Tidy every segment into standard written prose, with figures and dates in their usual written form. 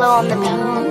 Flow on the beat.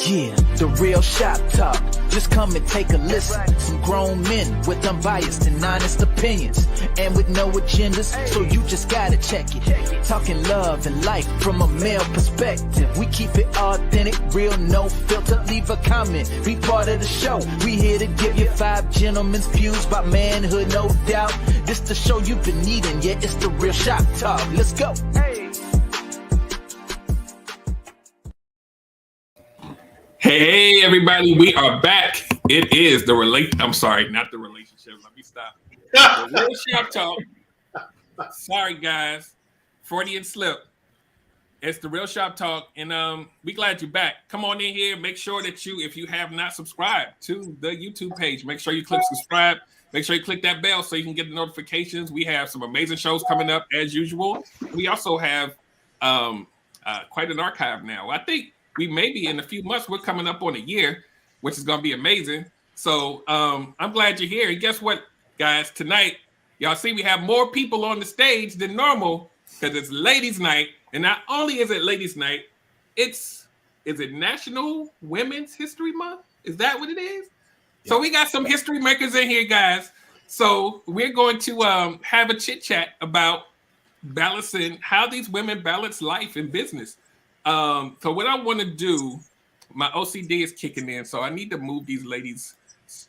Yeah, the real shop talk. Just come and take a listen. Some grown men with unbiased and honest opinions, and with no agendas, so you just gotta check it. Talking love and life from a male perspective. We keep it authentic, real, no filter. Leave a comment, be part of the show. We here to give you 5 gentlemen's views about manhood, no doubt. This the show you've been needing, yeah, it's the real shop talk. Let's go. Hey, everybody, we are back. It is the I'm sorry, not the relationship. Let me stop. The real shop talk. Sorry, guys. Freudian slip. It's the Real Shop Talk, and we glad you're back. Come on in here. Make sure that if you have not subscribed to the YouTube page, make sure you click subscribe. Make sure you click that bell so you can get the notifications. We have some amazing shows coming up as usual. We also have quite an archive now. I think we maybe in a few months we're coming up on a year, which is going to be amazing. So I'm glad you're here. And guess what, guys? Tonight, y'all see we have more people on the stage than normal because it's Ladies' Night. And not only is it Ladies' Night, is it National Women's History Month? Is that what it is? Yeah. So we got some history makers in here, guys. So we're going to have a chit chat about balancing how these women balance life and business. So what I want to do, my OCD is kicking in, so I need to move these ladies,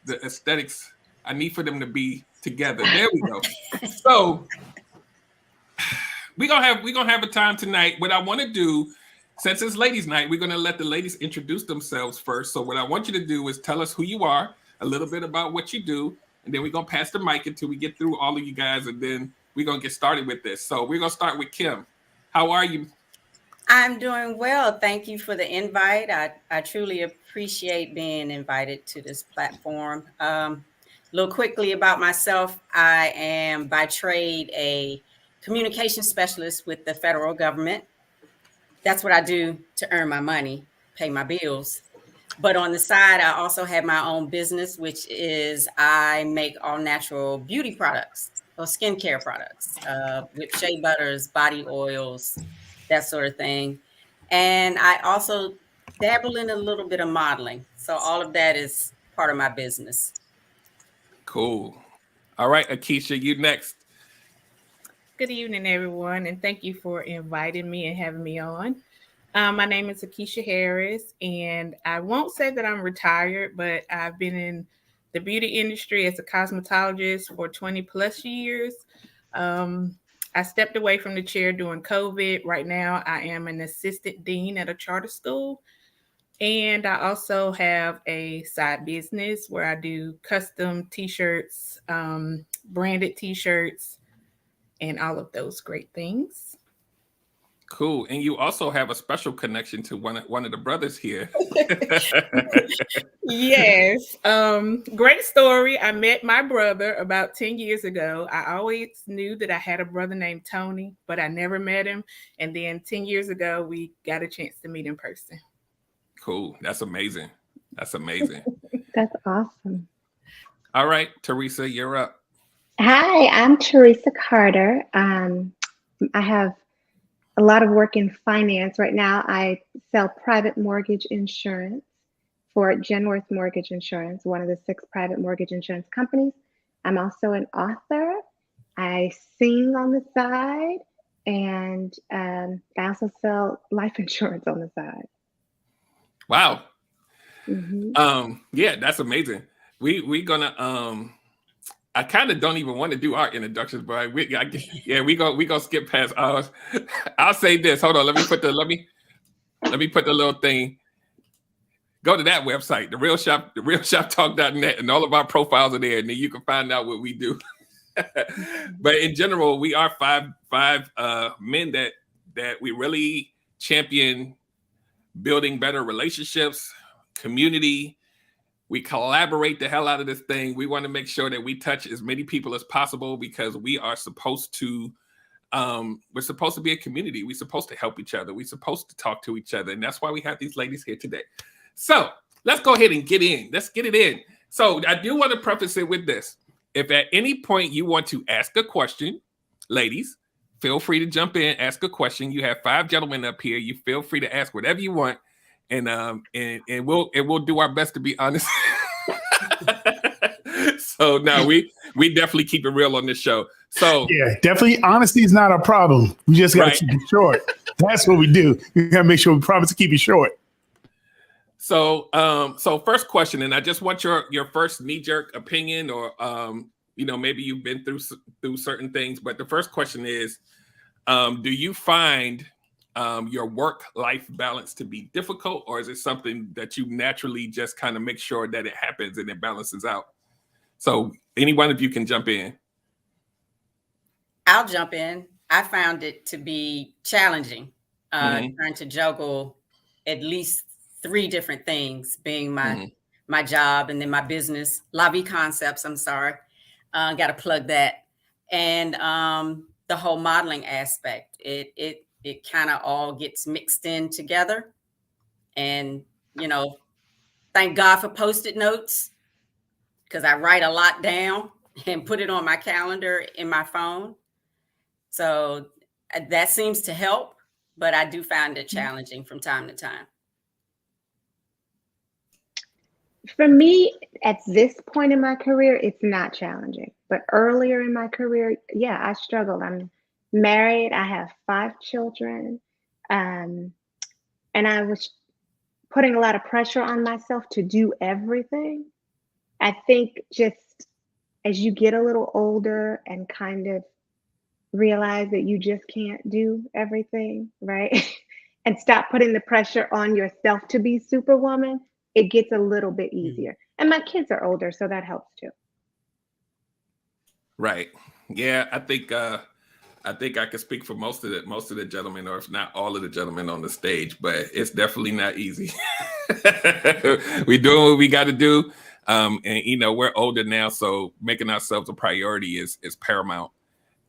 the aesthetics. I need for them to be together. There we go. So we're gonna have a time tonight. What I want to do, since it's Ladies' Night, we're gonna let the ladies introduce themselves first. So what I want you to do is tell us who you are, a little bit about what you do, and then we're gonna pass the mic until we get through all of you guys, and then we're gonna get started with this. So we're gonna start with Kim. How are you? I'm doing well. Thank you for the invite. I truly appreciate being invited to this platform. A little quickly about myself. I am by trade a communication specialist with the federal government. That's what I do to earn my money, pay my bills. But on the side, I also have my own business, which is I make all natural beauty products or skincare products with shea butters, body oils, that sort of thing. And I also dabble in a little bit of modeling. So all of that is part of my business. Cool. All right, Akeisha, you next. Good evening, everyone, and thank you for inviting me and having me on. My name is Akeisha Harris, and I won't say that I'm retired, but I've been in the beauty industry as a cosmetologist for 20 plus years. I stepped away from the chair during COVID. Right now, I am an assistant dean at a charter school, and I also have a side business where I do custom t-shirts, branded t-shirts, and all of those great things. Cool. And you also have a special connection to one of the brothers here. Yes. Great story. I met my brother about 10 years ago. I always knew that I had a brother named Tony, but I never met him. And then 10 years ago, we got a chance to meet in person. Cool. That's amazing. That's amazing. That's awesome. All right, Teresa, you're up. Hi, I'm Teresa Carter. I have a lot of work in finance. Right now, I sell private mortgage insurance for Genworth Mortgage Insurance, one of the 6 private mortgage insurance companies. I'm also an author. I sing on the side, and I also sell life insurance on the side. Wow. Mm-hmm. Yeah, that's amazing. We're gonna I kind of don't even want to do our introductions, but we gonna skip past ours. I'll say this. Hold on. Let me put the little thing. Go to that website, therealshoptalk.net, and all of our profiles are there, and then you can find out what we do. But in general, we are five men that we really champion building better relationships, community. We collaborate the hell out of this thing. We want to make sure that we touch as many people as possible because we are supposed to, we're supposed to be a community. We're supposed to help each other. We're supposed to talk to each other. And that's why we have these ladies here today. So let's go ahead and get in. Let's get it in. So I do want to preface it with this. If at any point you want to ask a question, ladies, feel free to jump in, ask a question. You have 5 gentlemen up here. You feel free to ask whatever you want. And we'll do our best to be honest. So no, we definitely keep it real on this show. So yeah, definitely honesty is not a problem. We just gotta keep it short. That's what we do. We gotta make sure we promise to keep it short. So first question, and I just want your first knee-jerk opinion, or maybe you've been through certain things, but the first question is, do you find your work-life balance to be difficult, or is it something that you naturally just kind of make sure that it happens and it balances out? So any one of you can jump in. I'll jump in. I found it to be challenging trying to juggle at least 3 different things, being my job and then my business, La Vie Concepts. I'm sorry. Got to plug that. And the whole modeling aspect, it kind of all gets mixed in together. And, thank God for Post-it notes, because I write a lot down and put it on my calendar in my phone. So that seems to help, but I do find it challenging from time to time. For me, at this point in my career, it's not challenging. But earlier in my career, yeah, I struggled. I'm married. I have 5 children. And I was putting a lot of pressure on myself to do everything. I think just as you get a little older and kind of realize that you just can't do everything, right? And stop putting the pressure on yourself to be Superwoman, it gets a little bit easier. And my kids are older, so that helps too. Right. Yeah, I think I can speak for most of the gentlemen, or if not all of the gentlemen on the stage, but it's definitely not easy. We're doing what we got to do. And we're older now, so making ourselves a priority is paramount.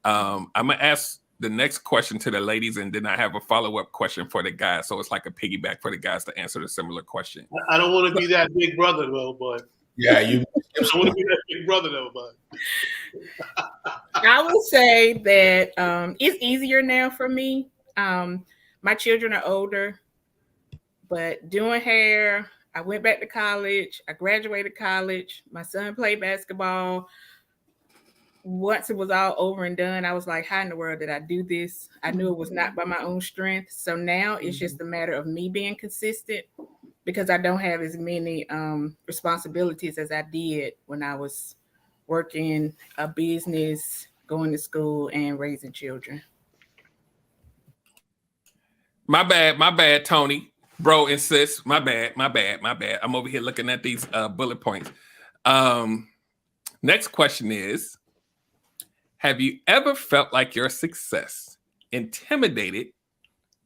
I'm gonna ask the next question to the ladies, and then I have a follow-up question for the guys. So it's like a piggyback for the guys to answer the similar question. I don't want to be that big brother though, but Yeah, you. I want to be that big brother though, but I would say that it's easier now for me. My children are older, but doing hair, I went back to college. I graduated college. My son played basketball. Once it was all over and done, I was like, how in the world did I do this? I knew it was not by my own strength. So now it's just a matter of me being consistent, because I don't have as many responsibilities as I did when I was working a business, going to school, and raising children. My bad, Tony. Bro and sis, my bad. I'm over here looking at these bullet points. Next question is, have you ever felt like your success intimidated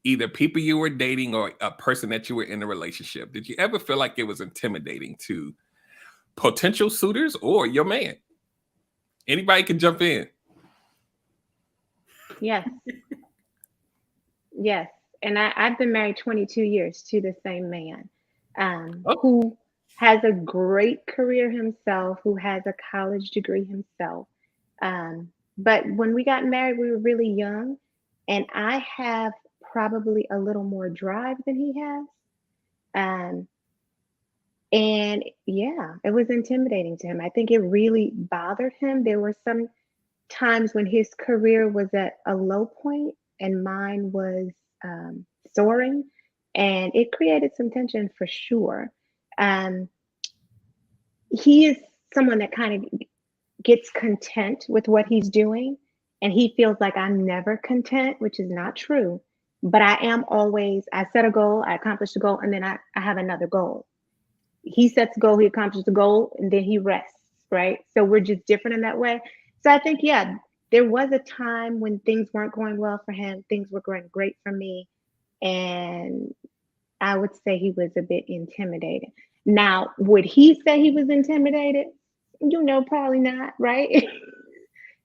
either people you were dating or a person that you were in a relationship? Did you ever feel like it was intimidating to potential suitors or your man? Anybody can jump in. Yes. Yes. And I've been married 22 years to the same man who has a great career himself, who has a college degree himself. But when we got married, we were really young, and I have probably a little more drive than he has. And yeah, it was intimidating to him. I think it really bothered him. There were some times when his career was at a low point and mine was soaring, and it created some tension for sure. He is someone that kind of gets content with what he's doing, and he feels like I'm never content, which is not true. But I am always, I set a goal, I accomplish the goal, and then I have another goal. He sets a goal, he accomplishes the goal, and then he rests, right? So we're just different in that way. So I think, yeah, there was a time when things weren't going well for him, things were going great for me, and I would say he was a bit intimidated. Now, would he say he was intimidated? Probably not, right?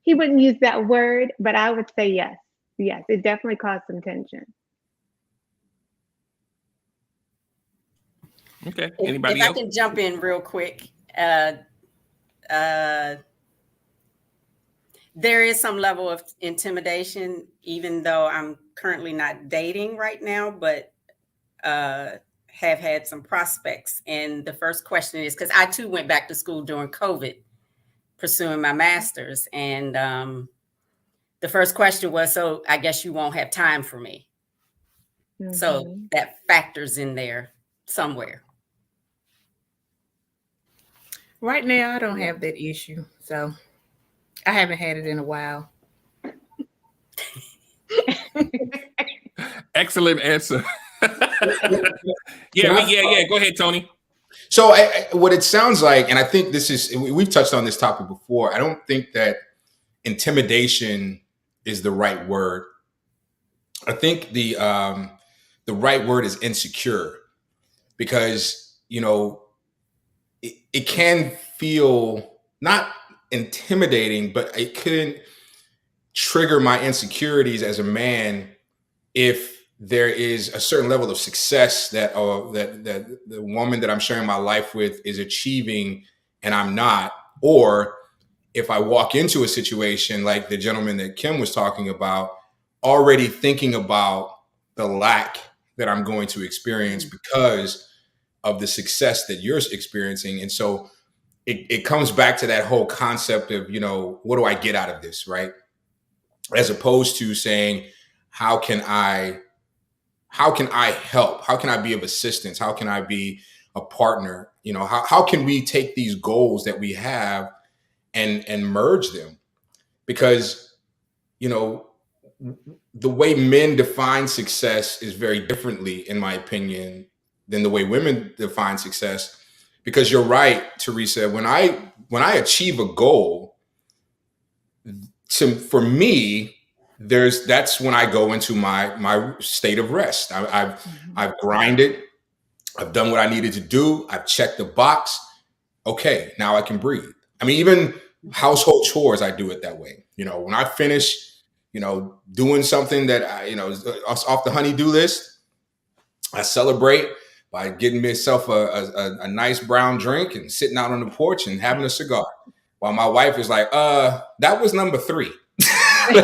He wouldn't use that word, but I would say yes. Yes, it definitely caused some tension. Okay. Anybody if else? I can jump in real quick. There is some level of intimidation, even though I'm currently not dating right now, but have had some prospects. And the first question is, because I too went back to school during COVID, pursuing my master's. And the first question was, so I guess you won't have time for me. Mm-hmm. So that factors in there somewhere. Right now, I don't have that issue. So I haven't had it in a while. Excellent answer. Yeah. Go ahead, Tony. So what it sounds like, and I think this is, we've touched on this topic before. I don't think that intimidation is the right word. I think the right word is insecure, because, you know, it can feel not intimidating, but it couldn't trigger my insecurities as a man if there is a certain level of success that that the woman that I'm sharing my life with is achieving and I'm not, or if I walk into a situation like the gentleman that Kim was talking about, already thinking about the lack that I'm going to experience because of the success that you're experiencing. And so it comes back to that whole concept of, you know, what do I get out of this, right? As opposed to saying, how can I help? How can I be of assistance? How can I be a partner? You know, how can we take these goals that we have and merge them? Because, you know, the way men define success is very differently, in my opinion, than the way women define success. Because you're right, Teresa, when I achieve a goal, for me, that's when I go into my state of rest. I've grinded, I've done what I needed to do, I've checked the box. Okay, now I can breathe. I mean, even household chores, I do it that way. You know, when I finish, you know, doing something that is off the honey-do list, I celebrate by getting myself a nice brown drink and sitting out on the porch and having a cigar, while my wife is like, that was number 3. We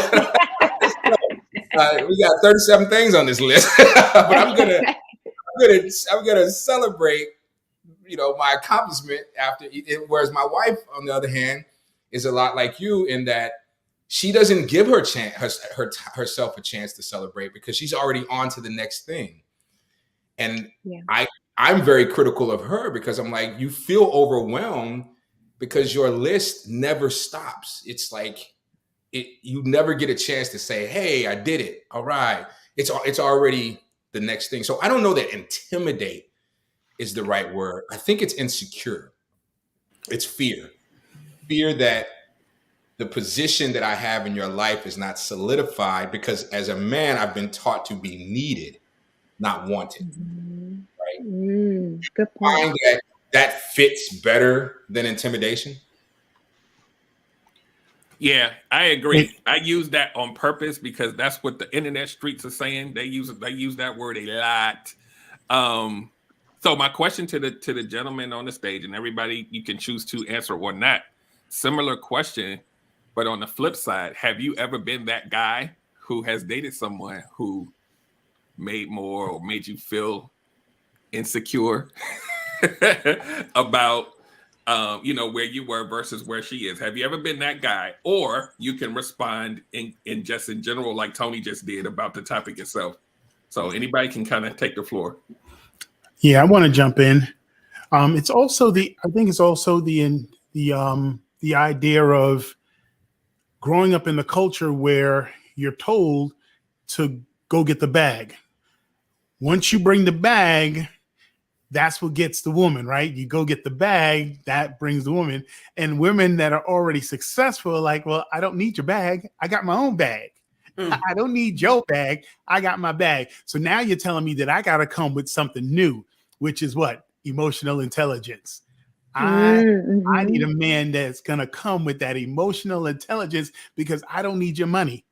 got 37 things on this list, but I'm gonna celebrate, you know, my accomplishment after. Whereas my wife, on the other hand, is a lot like you in that she doesn't give herself a chance to celebrate because she's already on to the next thing. And I'm very critical of her because I'm like, you feel overwhelmed because your list never stops. It's like you never get a chance to say, hey, I did it. All right. It's already the next thing. So I don't know that intimidate is the right word. I think it's insecure. It's fear. Fear that the position that I have in your life is not solidified, because as a man, I've been taught to be needed, not wanted. Right? Good point. Find that fits better than intimidation. Yeah, I agree. I use that on purpose because that's what the internet streets are saying. They use that word a lot. So my question to the gentleman on the stage, and everybody, you can choose to answer or not. Similar question, but on the flip side, have you ever been that guy who has dated someone who made more or made you feel insecure about where you were versus where she is? Have you ever been that guy? Or you can respond in just in general, like Tony just did about the topic itself. So anybody can kind of take the floor. Yeah, I want to jump in. It's also the idea of growing up in the culture where you're told to go get the bag. Once you bring the bag, that's what gets the woman, right? You go get the bag, that brings the woman. And women that are already successful are like, well, I don't need your bag. I got my own bag. I don't need your bag. I got my bag. So now you're telling me that I got to come with something new, which is what? Emotional intelligence. I need a man that's going to come with that emotional intelligence because I don't need your money.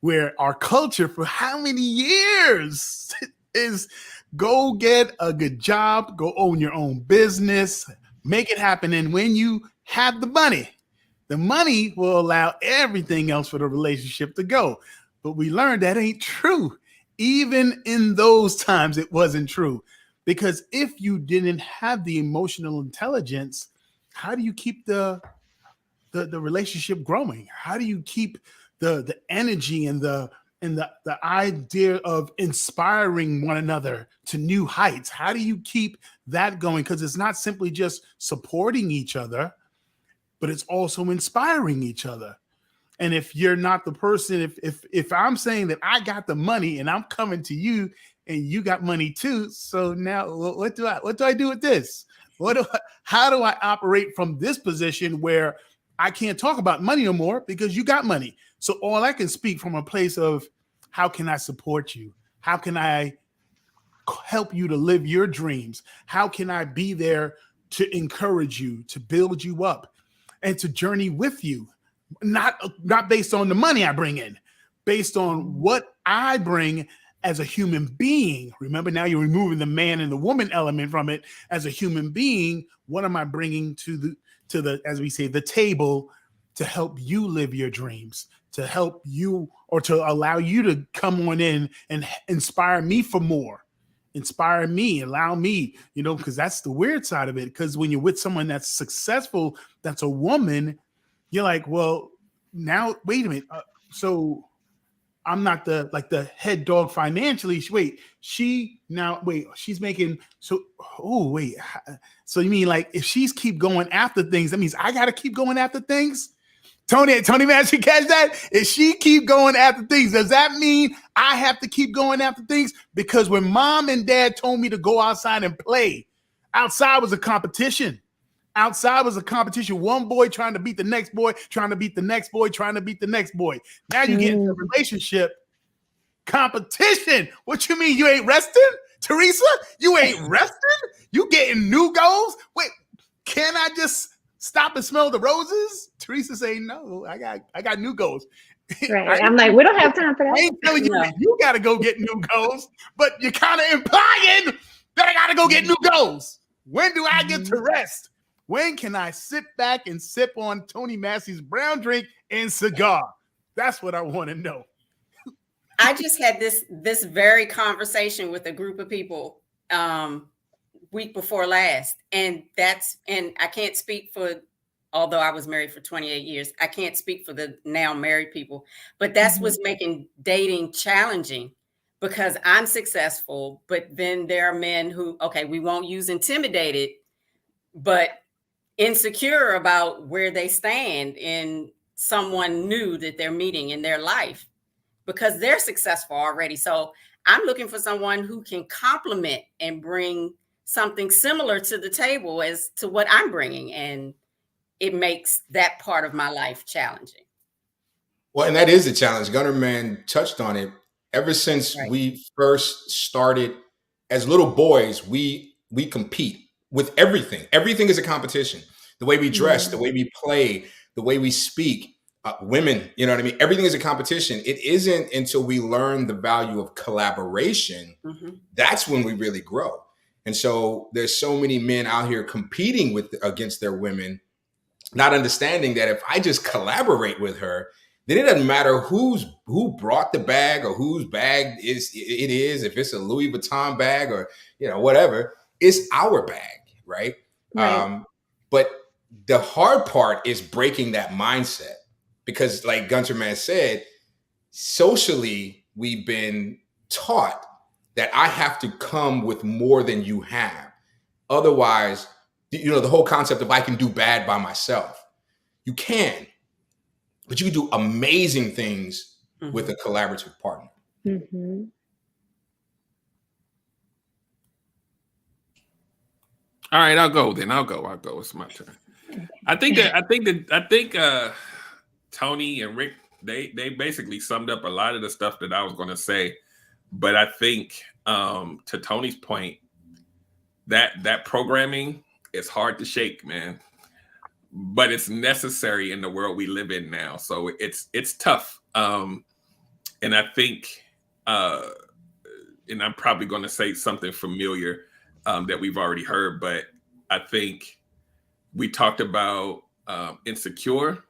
Where our culture for how many years is go get a good job, go own your own business, make it happen. And when you have the money will allow everything else for the relationship to go. But we learned that ain't true. Even in those times, it wasn't true. Because if you didn't have the emotional intelligence, how do you keep the relationship growing? How do you keep the energy and the idea of inspiring one another to new heights? How do you keep that going? Because it's not simply just supporting each other, but it's also inspiring each other. And if you're not the person, if I'm saying that I got the money and I'm coming to you and you got money too, so now what do I do with this? How do I operate from this position where I can't talk about money no more because you got money? So all I can speak from a place of how can I support you? How can I help you to live your dreams? How can I be there to encourage you, to build you up, and to journey with you? Not based on the money I bring in, based on what I bring as a human being. Remember, now you're removing the man and the woman element from it. As a human being, what am I bringing to the, as we say, the table, to help you live your dreams, to help you, or to allow you to come on in and inspire me for more, inspire me, allow me, because that's the weird side of it. Because when you're with someone that's successful, that's a woman, you're like, well, now, wait a minute. So I'm not the head dog financially. She's making, so you mean like if she's keep going after things, that means I got to keep going after things? Tony Massey, catch that? If she keep going after things, does that mean I have to keep going after things? Because when mom and dad told me to go outside and play, outside was a competition. Outside was a competition. One boy trying to beat the next boy, trying to beat the next boy, trying to beat the next boy. Now you get into a relationship competition. What you mean? You ain't resting, Teresa? You ain't resting? You getting new goals? Wait, can I just stop and smell the roses? Teresa saying no. I got new goals. Right. I'm like, we don't have time for that. I ain't telling you that you got to go get new goals, but you're kind of implying that I got to go get new goals. When do I get to rest? When can I sit back and sip on Tony Massey's brown drink and cigar? That's what I want to know. I just had this very conversation with a group of people week before last, and I can't speak for, although I was married for 28 years, I can't speak for the now married people, but that's what's making dating challenging, because I'm successful, but then there are men who, okay, we won't use intimidated, but insecure about where they stand in someone new that they're meeting in their life, because they're successful already. So I'm looking for someone who can complement and bring something similar to the table as to what I'm bringing. And it makes that part of my life challenging. Well, and that is the challenge. Gunner Man touched on it. Ever since we first started as little boys, we compete with everything. Everything is a competition. The way we dress, the way we play, the way we speak, women, you know what I mean? Everything is a competition. It isn't until we learn the value of collaboration, that's when we really grow. And so there's so many men out here competing against their women, not understanding that if I just collaborate with her, then it doesn't matter who brought the bag or whose bag it is, if it's a Louis Vuitton bag or, whatever, it's our bag, right? But the hard part is breaking that mindset, because like Gunter Man said, socially, we've been taught that I have to come with more than you have. Otherwise, the whole concept of I can do bad by myself. You can, but you can do amazing things with a collaborative partner. Mm-hmm. All right, I'll go. It's my turn. I think Tony and Rick, they basically summed up a lot of the stuff that I was going to say. But I think to Tony's point, that programming is hard to shake, man. But it's necessary in the world we live in now. So it's tough. And I think, and I'm probably going to say something familiar that we've already heard, but I think we talked about insecure,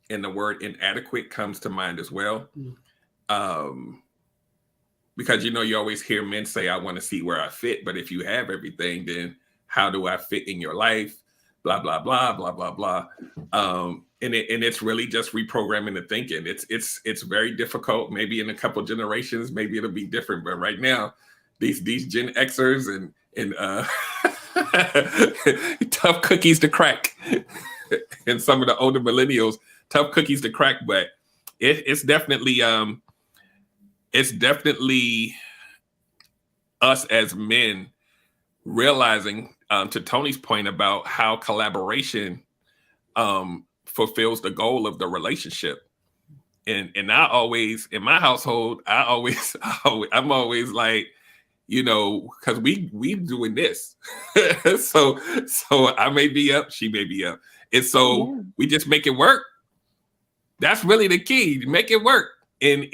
and the word inadequate comes to mind as well. Because, you always hear men say, I want to see where I fit. But if you have everything, then how do I fit in your life? Blah, blah, blah, blah, blah, blah. And it's really just reprogramming the thinking. It's very difficult. Maybe in a couple generations, maybe it'll be different. But right now, these Gen Xers and tough cookies to crack. And some of the older millennials, tough cookies to crack. But it's definitely us as men realizing, to Tony's point about how collaboration fulfills the goal of the relationship. And I always, in my household, I'm always like, you know, because we doing this. so I may be up, she may be up. And so we just make it work. That's really the key. Make it work. And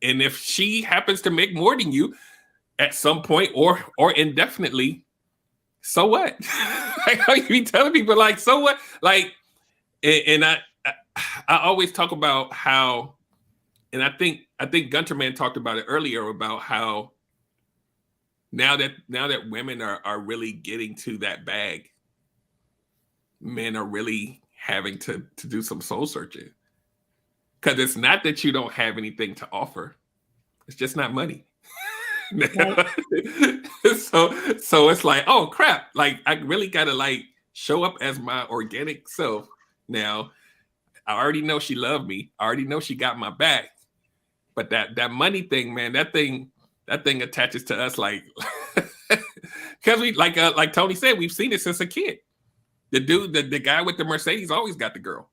if she happens to make more than you at some point or indefinitely, so what? Like how you be telling people, like, so what? Like, and I always talk about how, and I think Gunter Man talked about it earlier about how now that women are really getting to that bag, men are really having to do some soul searching. Because it's not that you don't have anything to offer. It's just not money. Right. so it's like, oh crap. Like I really gotta like show up as my organic self. Now, I already know she loved me. I already know she got my back. But that money thing, man, that thing attaches to us like because we like Tony said, we've seen it since a kid. The dude, the guy with the Mercedes always got the girl.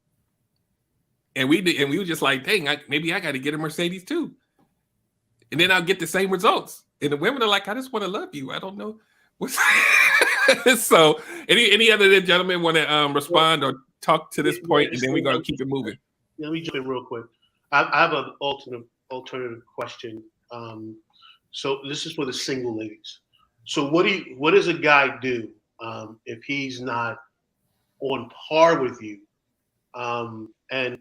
And we were just like, dang, maybe I got to get a Mercedes too. And then I'll get the same results. And the women are like, I just want to love you. I don't know. So any other gentlemen want to respond or talk to this point, and then we're going to keep it moving. Let me jump in real quick. I have an alternative question. So this is for the single ladies. So what does a guy do if he's not on par with you? And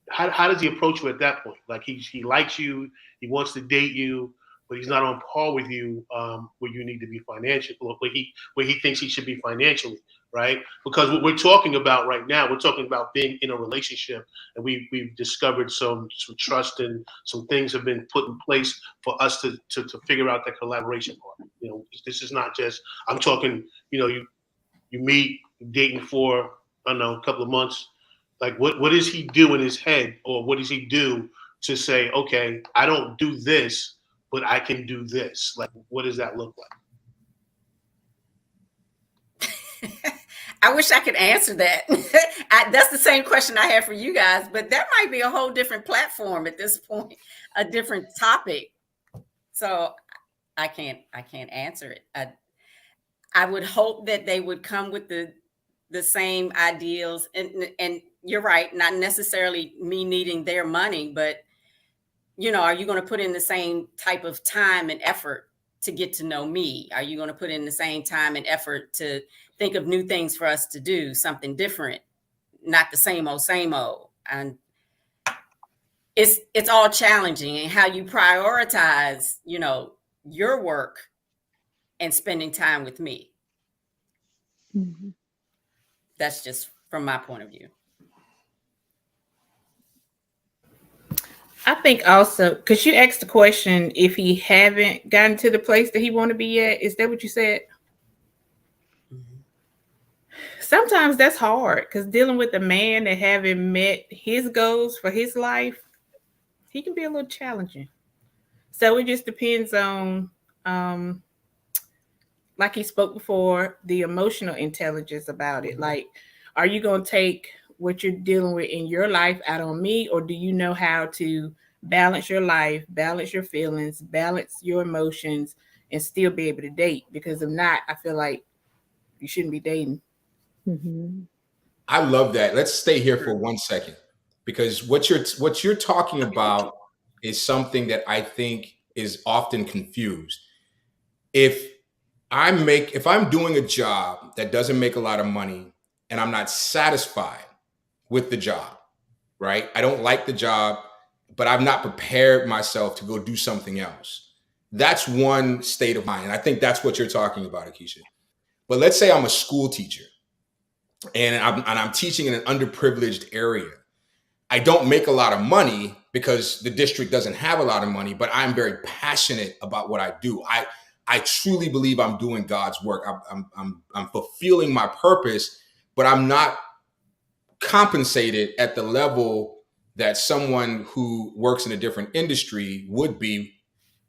how does he approach you at that point? Like he likes you, he wants to date you, but he's not on par with you where you need to be financially, where he thinks he should be financially, right? Because what we're talking about right now, we're talking about being in a relationship, and we've discovered some trust and some things have been put in place for us to figure out that collaboration part. You know, this is not just, I'm talking, you know, you meet, dating for, I don't know, a couple of months. Like what does he do in his head, or what does he do to say, okay, I don't do this, but I can do this? Like, what does that look like? I wish I could answer that. That's the same question I have for you guys, but that might be a whole different platform at this point, a different topic. So I can't answer it. I would hope that they would come with the same ideals, and you're right, not necessarily me needing their money, but you know, are you going to put in the same type of time and effort to get to know me? Are you going to put in the same time and effort to think of new things for us to do, something different, not the same old? And it's all challenging, and how you prioritize, you know, your work and spending time with me. Mm-hmm. That's just from my point of view. I think also, because you asked the question, if he haven't gotten to the place that he want to be at, is that what you said? Mm-hmm. Sometimes that's hard, because dealing with a man that haven't met his goals for his life, he can be a little challenging. So it just depends on, like he spoke before, the emotional intelligence about it. Like, are you going to take what you're dealing with in your life out on me, or do you know how to balance your life, balance your feelings, balance your emotions, and still be able to date? Because if not, I feel like you shouldn't be dating. Mm-hmm. I love that. Let's stay here for 1 second, because what you're talking about is something that I think is often confused. If I'm doing a job that doesn't make a lot of money and I'm not satisfied with the job, right? I don't like the job, but I've not prepared myself to go do something else. That's one state of mind. And I think that's what you're talking about, Akeisha. But let's say I'm a school teacher and I'm teaching in an underprivileged area. I don't make a lot of money because the district doesn't have a lot of money, but I'm very passionate about what I do. I truly believe I'm doing God's work. I'm fulfilling my purpose, but I'm not compensated at the level that someone who works in a different industry would be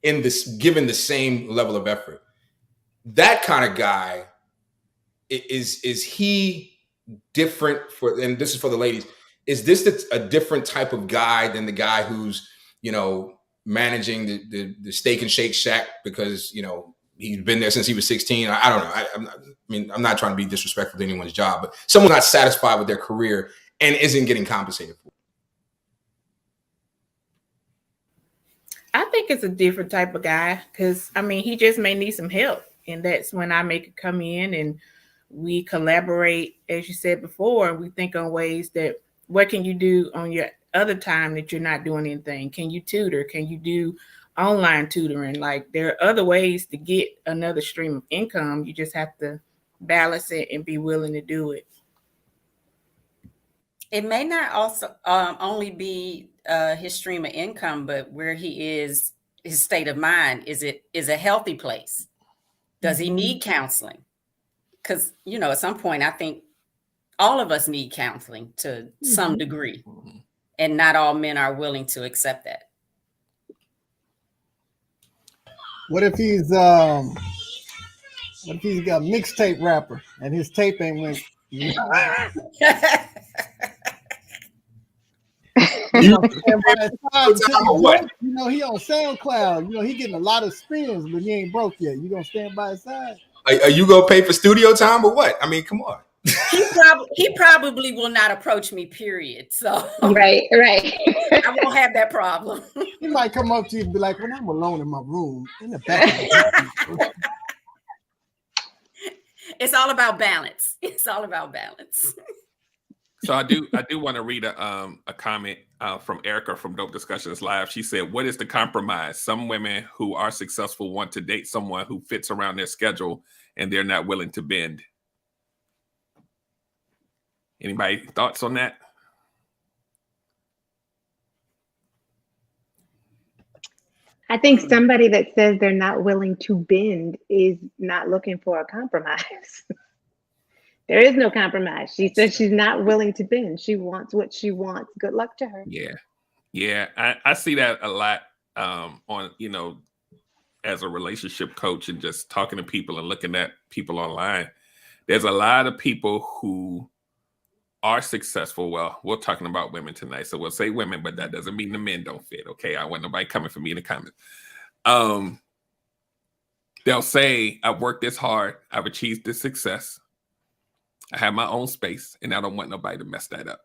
given the same level of effort. That kind of guy, is he different and this is for the ladies, is this a different type of guy than the guy who's, you know, managing the Steak and Shake Shack because, you know, he's been there since he was 16. I don't know. I'm not trying to be disrespectful to anyone's job, but someone not satisfied with their career and isn't getting compensated for it. I think it's a different type of guy because, I mean, he just may need some help. And that's when I make it come in and we collaborate, as you said before, and we think on ways that what can you do on your other time that you're not doing anything? Can you tutor? Can you do online tutoring? Like, there are other ways to get another stream of income. You just have to balance it and be willing to do it. It may not also only be his stream of income, but where he is, his state of mind. Is a healthy place? Does he need counseling? Because, you know, at some point, I think all of us need counseling to some degree, and not all men are willing to accept that. What if he's got a mixtape rapper and his tape ain't went? You know, he on SoundCloud. You know, he getting a lot of spins, but he ain't broke yet. You gonna stand by his side? Are you gonna pay for studio time or what? I mean, come on. He probably will not approach me, period. So Right. I won't have that problem. He might come up to you and be like, "When I'm alone in my room, in the back." It's all about balance. It's all about balance. So I do want to read a comment from Erica from Dope Discussions Live. She said, "What is the compromise? Some women who are successful want to date someone who fits around their schedule, and they're not willing to bend." Anybody thoughts on that? I think somebody that says they're not willing to bend is not looking for a compromise. There is no compromise. She says she's not willing to bend. She wants what she wants. Good luck to her. Yeah. I see that a lot on, you know, as a relationship coach and just talking to people and looking at people online. There's a lot of people who are successful. Well, we're talking about women tonight, so we'll say women, but that doesn't mean the men don't fit. Okay, I want nobody coming for me in the comments. They'll say, "I've worked this hard, I've achieved this success, I have my own space, and I don't want nobody to mess that up.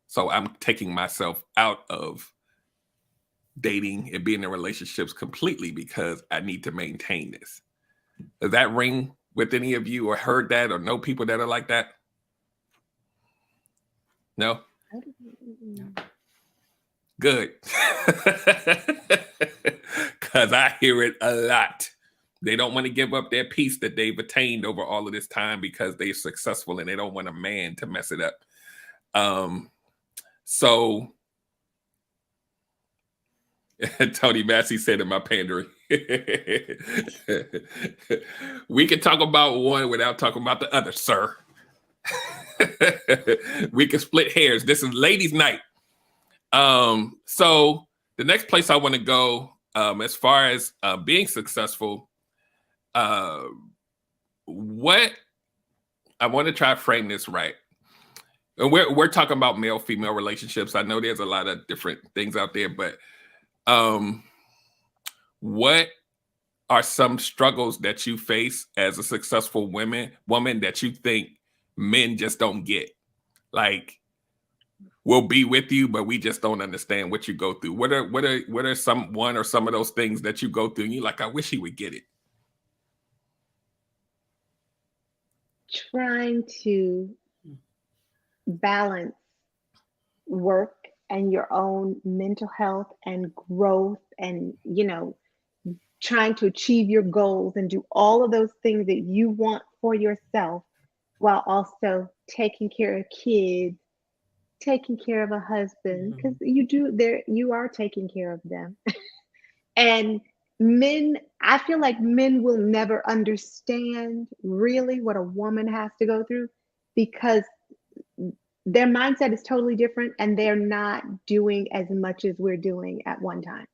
So I'm taking myself out of dating and being in relationships completely because I need to maintain this." Does that ring with any of you, or heard that, or know people that are like that? No? Good. Because I hear it a lot. They don't want to give up their peace that they've attained over all of this time because they're successful and they don't want a man to mess it up. So Tony Massey said in my pandering, we can talk about one without talking about the other, sir. We can split hairs. This is ladies' night. So the next place I want to go, as far as being successful, what I want to try to frame this right. And we're talking about male-female relationships. I know there's a lot of different things out there, but what are some struggles that you face as a successful woman that you think men just don't get? Like, we'll be with you, but we just don't understand what you go through. What are some of those things that you go through and you're like, I wish he would get it? Trying to balance work and your own mental health and growth and, you know, trying to achieve your goals and do all of those things that you want for yourself while also taking care of kids, taking care of a husband, because you are taking care of them. And men, I feel like men will never understand really what a woman has to go through because their mindset is totally different and they're not doing as much as we're doing at one time.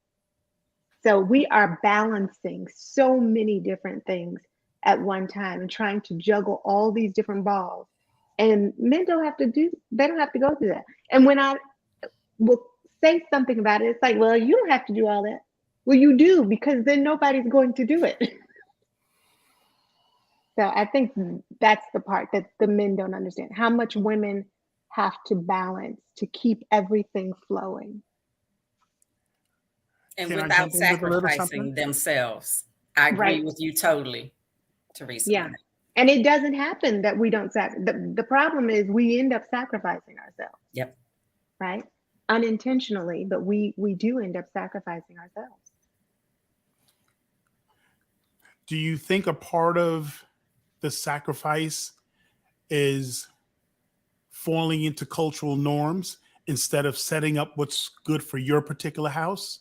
So we are balancing so many different things at one time and trying to juggle all these different balls. And men don't have to go through that. And when I will say something about it, it's like, well, you don't have to do all that. Well, you do, because then nobody's going to do it. So I think that's the part that the men don't understand, how much women have to balance to keep everything flowing. And Can I without jump in with a little sacrificing something? themselves. I agree Right. with you totally, Teresa. Yeah. And it doesn't happen that we don't the problem is we end up sacrificing ourselves. Yep. Right? Unintentionally, but we do end up sacrificing ourselves. Do you think a part of the sacrifice is falling into cultural norms instead of setting up what's good for your particular house?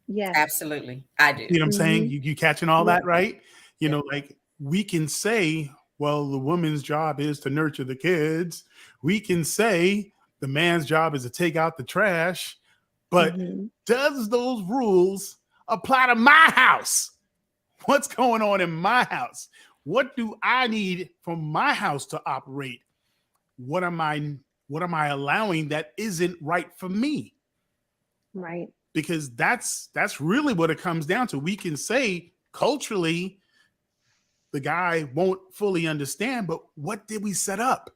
Yes. Absolutely. I do. You know what I'm saying? You catching all that, right? You Yeah. know, like we can say, well, the woman's job is to nurture the kids. We can say the man's job is to take out the trash. But does those rules apply to my house? What's going on in my house? What do I need for my house to operate? What am I allowing that isn't right for me? Right. Because that's really what it comes down to. We can say culturally the guy won't fully understand, but what did we set up?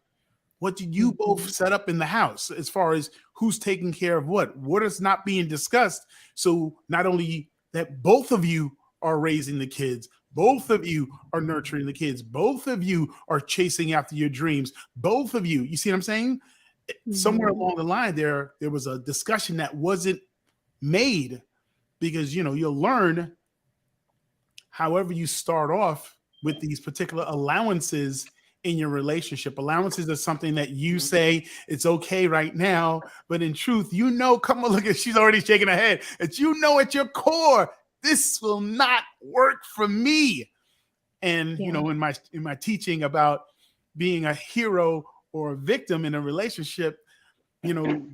What did you both set up in the house as far as who's taking care of what is not being discussed? So not only that both of you are raising the kids, both of you are nurturing the kids, both of you are chasing after your dreams, both of you see what I'm saying? Somewhere along the line there was a discussion that wasn't made, because you'll learn however you start off with these particular allowances in your relationship. Allowances are something that you say it's okay right now, but in truth, come on, look at, she's already shaking her head, that at your core, this will not work for me. And in my teaching about being a hero or a victim in a relationship,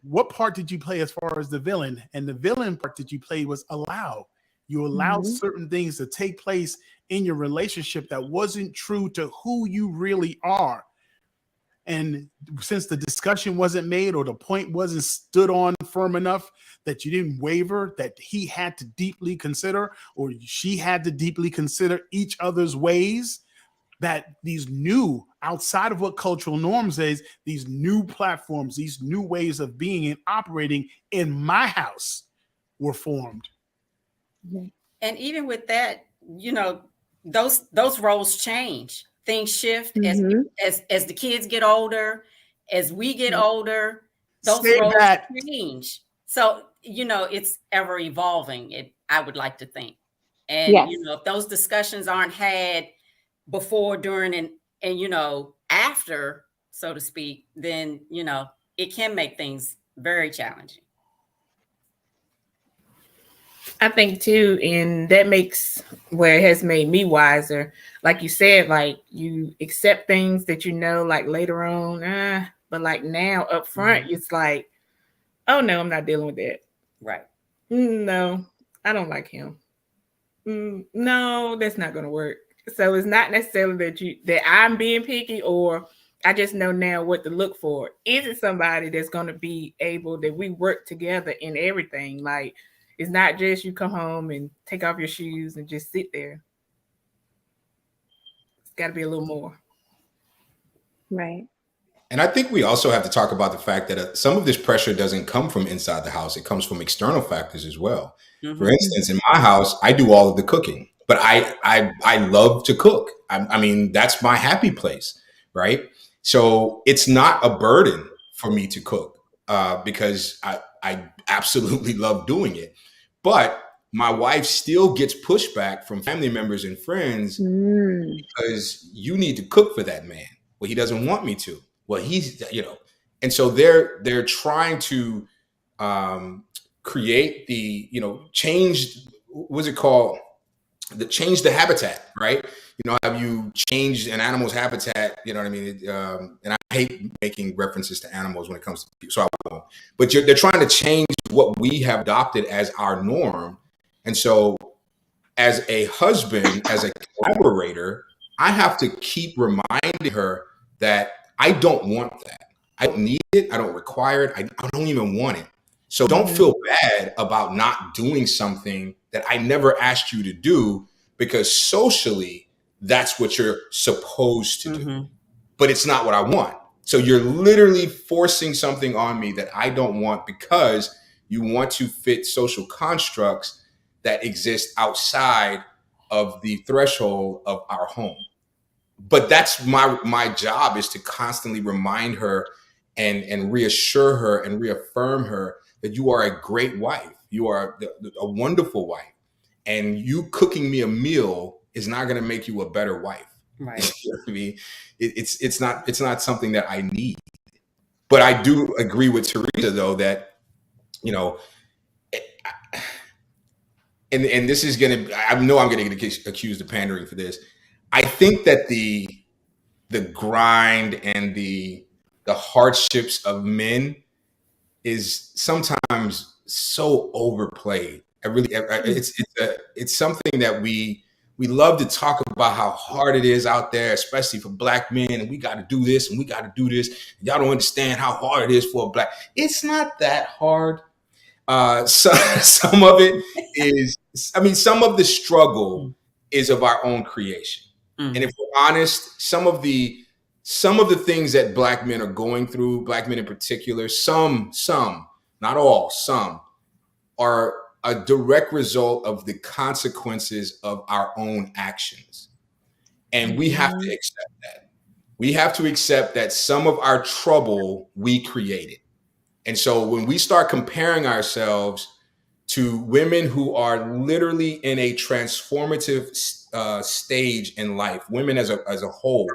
what part did you play as far as the villain? And the villain part that you played was allow. You allowed certain things to take place in your relationship that wasn't true to who you really are. And since the discussion wasn't made or the point wasn't stood on firm enough that you didn't waver, that he had to deeply consider or she had to deeply consider each other's ways, that these new, outside of what cultural norms is, these new platforms, these new ways of being and operating in my house were formed. And even with that, those roles change. Things shift as the kids get older, as we get older, those roles change. So, it's ever evolving, I would like to think. And, if those discussions aren't had before, during, and after, so to speak, then, it can make things very challenging. I think too, and that makes where it has made me wiser. Like you said, like you accept things that like later on, but like now up front, it's like, oh no, I'm not dealing with that. Right. No, I don't like him. No, that's not going to work. So it's not necessarily that I'm being picky, or I just know now what to look for. Is it somebody that's going to be able that we work together in everything? Like, it's not just you come home and take off your shoes and just sit there. It's got to be a little more. Right. And I think we also have to talk about the fact that some of this pressure doesn't come from inside the house. It comes from external factors as well. For instance, in my house, I do all of the cooking, but I love to cook. I mean, that's my happy place, right? So it's not a burden for me to cook because I absolutely love doing it. But my wife still gets pushback from family members and friends because you need to cook for that man. Well, he doesn't want me to. Well, he's, and so they're trying to create the, change, what's it called? Change the habitat, right? Have you changed an animal's habitat? You know what I mean? And I hate making references to animals when it comes to people, so I won't. But they're trying to change what we have adopted as our norm. And so as a husband, as a collaborator, I have to keep reminding her that I don't want that. I don't need it. I don't require it. I don't even want it. So don't feel bad about not doing something that I never asked you to do, because socially, that's what you're supposed to do. But it's not what I want. So you're literally forcing something on me that I don't want because you want to fit social constructs that exist outside of the threshold of our home. But that's my job, is to constantly remind her and reassure her and reaffirm her that you are a great wife. You are a wonderful wife. And you cooking me a meal is not going to make you a better wife. Right. You know what I mean, it's not something that I need. But I do agree with Teresa, though, that, you know, and this is going to, I know I'm going to get accused of pandering for this. I think that the grind and the hardships of men is sometimes so overplayed. It's something that we love to talk about, how hard it is out there, especially for Black men, and we got to do this and we got to do this. Y'all don't understand how hard it is for a Black. It's not that hard. Some of it is, some of the struggle is of our own creation. And if we're honest, some of the things that Black men are going through, Black men in particular, some, not all, some are a direct result of the consequences of our own actions. And we have to accept that. We have to accept that some of our trouble we created. And so when we start comparing ourselves to women who are literally in a transformative stage in life, women as a whole,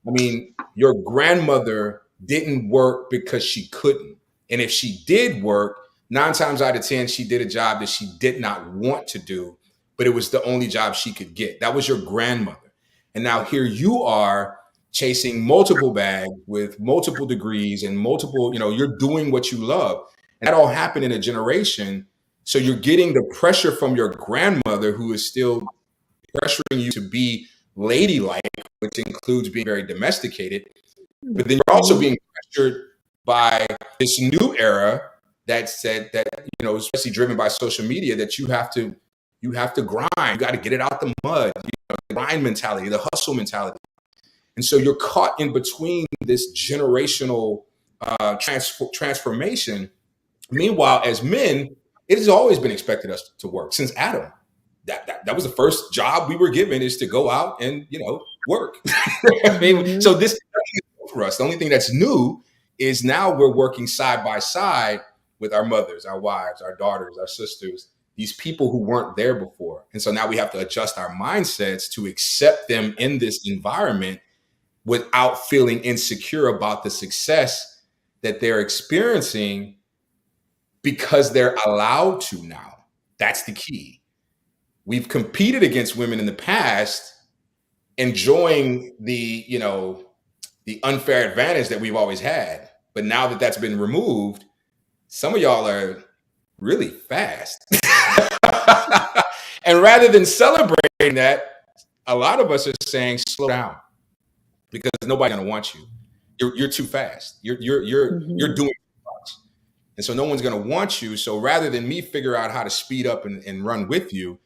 I mean, your grandmother didn't work because she couldn't. And if she did work, 9 times out of 10, she did a job that she did not want to do, but it was the only job she could get. That was your grandmother. And now here you are chasing multiple bags with multiple degrees and multiple, you're doing what you love. And that all happened in a generation. So you're getting the pressure from your grandmother, who is still pressuring you to be ladylike, which includes being very domesticated. But then you're also being pressured by this new era that said that, especially driven by social media, that you have to grind. You got to get it out the mud, the grind mentality, the hustle mentality. And so you're caught in between this generational transformation. Meanwhile, as men, it has always been expected us to work since Adam. That was the first job we were given, is to go out and, work. So this is for us. The only thing that's new is now we're working side by side with our mothers, our wives, our daughters, our sisters, these people who weren't there before. And so now we have to adjust our mindsets to accept them in this environment without feeling insecure about the success that they're experiencing, because they're allowed to now. That's the key. We've competed against women in the past, enjoying the unfair advantage that we've always had. But now that that's been removed, some of y'all are really fast. And rather than celebrating that, a lot of us are saying, slow down, because nobody's gonna want you. You're too fast. You're doing too much. And so no one's gonna want you. So rather than me figure out how to speed up and run with you,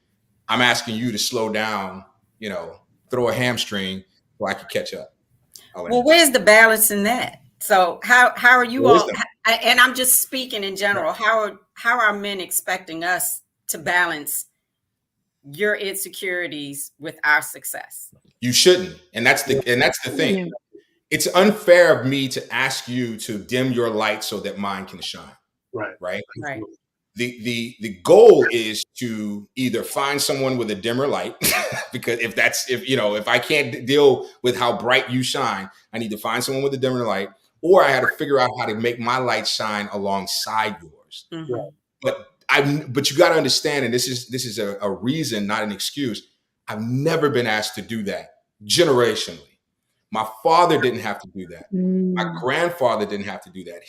I'm asking you to slow down, throw a hamstring so I can catch up. Well, where's the balance in that? So how are you all? And I'm just speaking in general. How are men expecting us to balance your insecurities with our success? You shouldn't, and that's the thing. It's unfair of me to ask you to dim your light so that mine can shine. Right. The goal is to either find someone with a dimmer light, because if I can't deal with how bright you shine, I need to find someone with a dimmer light, or I had to figure out how to make my light shine alongside yours. But you got to understand, and this is a reason, not an excuse. I've never been asked to do that generationally. My father didn't have to do that. My grandfather didn't have to do that.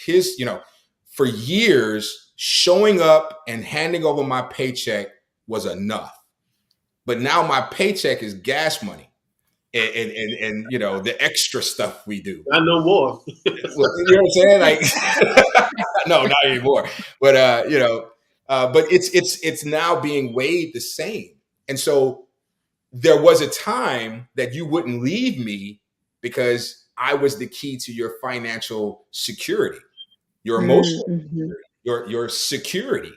For years, showing up and handing over my paycheck was enough. But now my paycheck is gas money and the extra stuff we do. I know more. You know what I'm saying? Like, No, not anymore. But but it's now being weighed the same. And so there was a time that you wouldn't leave me because I was the key to your financial security, your emotional Mm-hmm. your security.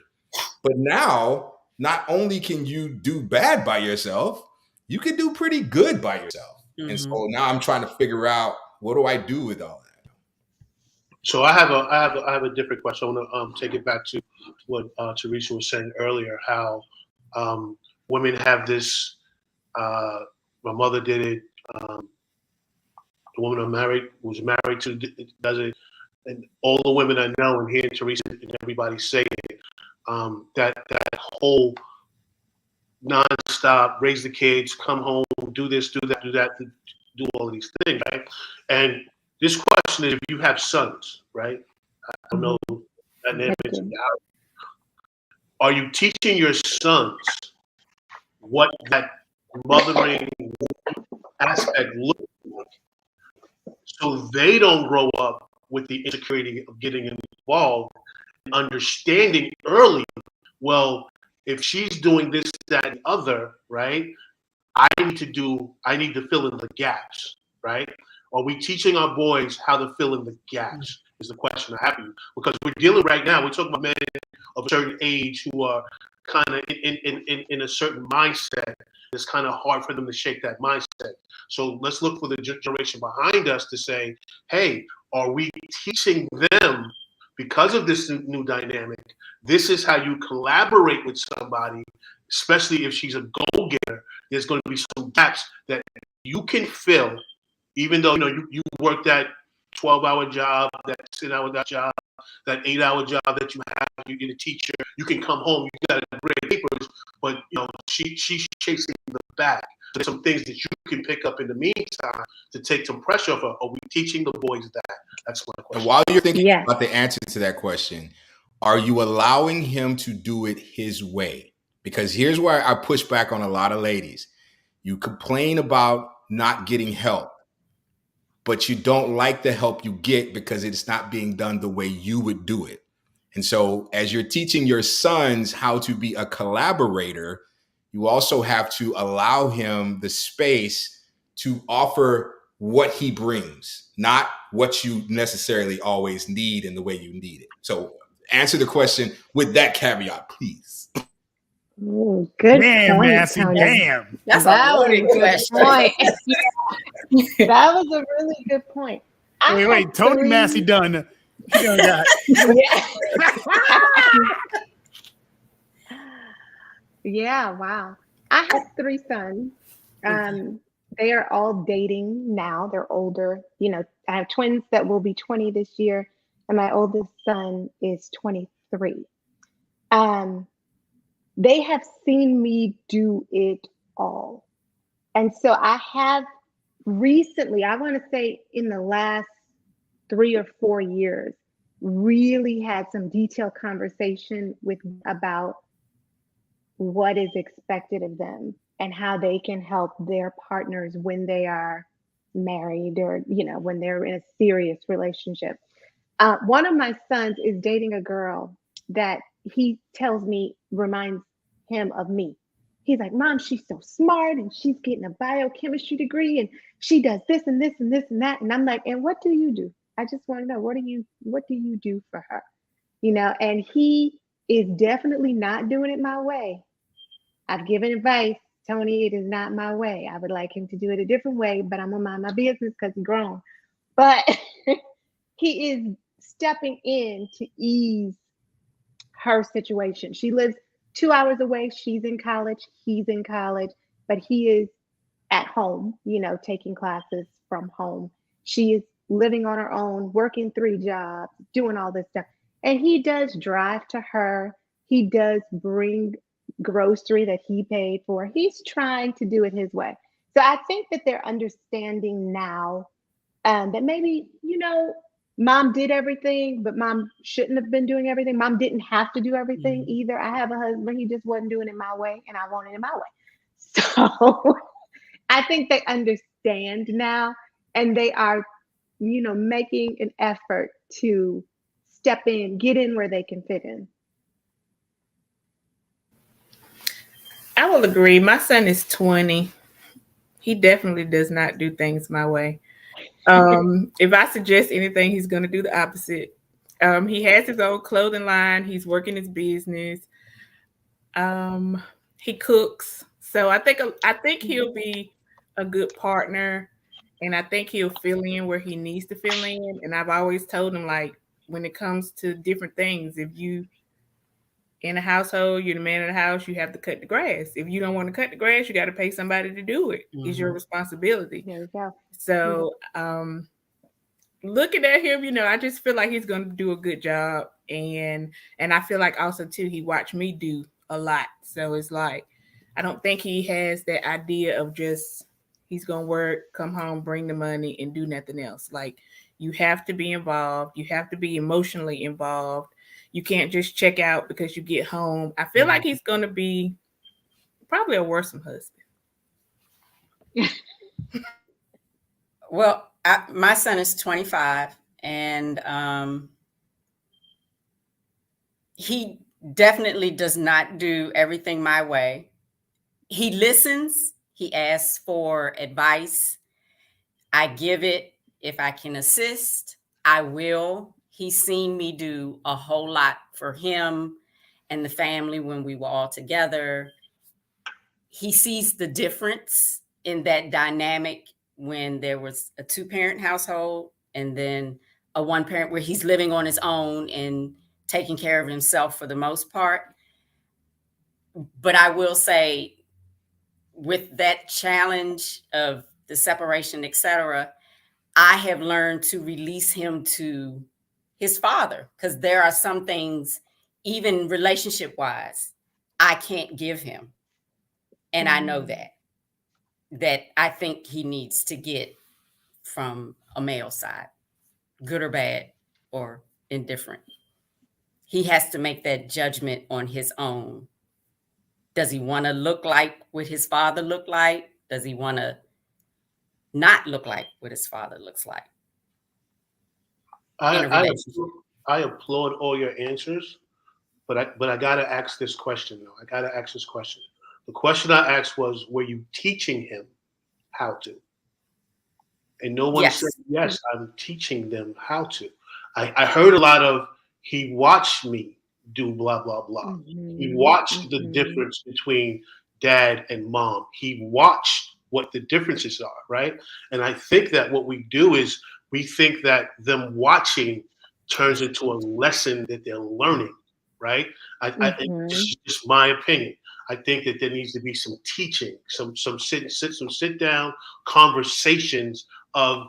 But now, not only can you do bad by yourself, you can do pretty good by yourself. And so now I'm trying to figure out, what do I do with all that? So I have a different question. I want to take it back to what Teresa was saying earlier. How women have this. My mother did it. The woman I'm married was married to does it, and all the women I know and hearing Teresa and everybody say it. That whole nonstop, raise the kids, come home, do this, do that, do all of these things, right? And this question is, if you have sons, right? I don't know. Are you teaching your sons what that mothering aspect looks like, so they don't grow up with the insecurity of getting involved, and understanding early, well, if she's doing this, that, and other, right? I need to fill in the gaps, right? Are we teaching our boys how to fill in the gaps? Is the question I have you, because we're dealing right now. We're talking about men of a certain age who are kind of in a certain mindset. It's kind of hard for them to shake that mindset. So let's look for the generation behind us to say, hey, are we teaching them, because of this new dynamic, this is how you collaborate with somebody, especially if she's a go-getter. There's going to be some gaps that you can fill, even though you work that 12-hour job, that 10-hour job, that 8-hour job that you have. You're a teacher. You can come home. You got to grade papers, but she's chasing the bag. There's some things that you can pick up in the meantime to take some pressure off her. Are we teaching the boys that? That's my question. And while you're thinking about the answer to that question, are you allowing him to do it his way? Because here's where I push back on a lot of ladies. You complain about not getting help, but you don't like the help you get because it's not being done the way you would do it. And so as you're teaching your sons how to be a collaborator, you also have to allow him the space to offer what he brings, not what you necessarily always need in the way you need it. So answer the question with that caveat, please. Ooh, good point, Massey, Tony. damn. That's That a was loaded a good question. point. That was a really good point. Wait, Tony Massey done. He done got. Yeah, wow. I have 3 sons. They are all dating now. They're older. I have twins that will be 20 this year, and my oldest son is 23. They have seen me do it all. And so I have recently, I want to say in the last 3 or 4 years, really had some detailed conversation about what is expected of them and how they can help their partners when they are married or, when they're in a serious relationship. One of my sons is dating a girl that he tells me reminds him of me. He's like, Mom, she's so smart and she's getting a biochemistry degree and she does this and this and this and that. And I'm like, and what do you do? I just want to know, what do you do for her? And he is definitely not doing it my way. I've given advice, Tony, it is not my way. I would like him to do it a different way, but I'm gonna mind my business because he's grown. But he is stepping in to ease her situation. She lives 2 hours away. She's in college. He's in college, but he is at home, taking classes from home. She is living on her own, working 3 jobs, doing all this stuff. And he does drive to her. He does bring grocery that he paid for. He's trying to do it his way. So I think that they're understanding now that maybe, Mom did everything, but Mom shouldn't have been doing everything. Mom didn't have to do everything either. I have a husband, he just wasn't doing it my way, and I want it my way. So I think they understand now, and they are, making an effort to step in, get in where they can fit in? I will agree. My son is 20. He definitely does not do things my way. If I suggest anything, he's going to do the opposite. He has his own clothing line. He's working his business. He cooks. So I think he'll be a good partner, and I think he'll fill in where he needs to fill in. And I've always told him, like, when it comes to different things, if you in a household, you're the man of the house, you have to cut the grass. If you don't want to cut the grass, you got to pay somebody to do it. It's your responsibility. There you go. So looking at him, I just feel like he's going to do a good job. And I feel like also too, he watched me do a lot. So it's like, I don't think he has that idea of just, he's going to work, come home, bring the money and do nothing else. Like, you have to be involved. You have to be emotionally involved. You can't just check out because you get home. I feel like he's going to be probably a worse husband. Well, my son is 25, and he definitely does not do everything my way. He listens. He asks for advice. I give it. If I can assist, I will. He's seen me do a whole lot for him and the family when we were all together. He sees the difference in that dynamic when there was a 2-parent household and then a 1-parent where he's living on his own and taking care of himself for the most part. But I will say, with that challenge of the separation, etc., I have learned to release him to his father, because there are some things, even relationship wise, I can't give him. And I know that I think he needs to get from a male side, good or bad or indifferent. He has to make that judgment on his own. Does he want to look like what his father looked like? Does he want to not look like what his father looks like? I applaud all your answers, but I gotta ask this question though. The question I asked was, were you teaching him how to? And no one said yes. I'm teaching them how to. I heard a lot of, he watched me do blah blah blah. He watched the difference between dad and mom. He watched what the differences are, right? And I think that what we do is we think that them watching turns into a lesson that they're learning, right? I think this is just my opinion. I think that there needs to be some teaching, some sit down conversations of,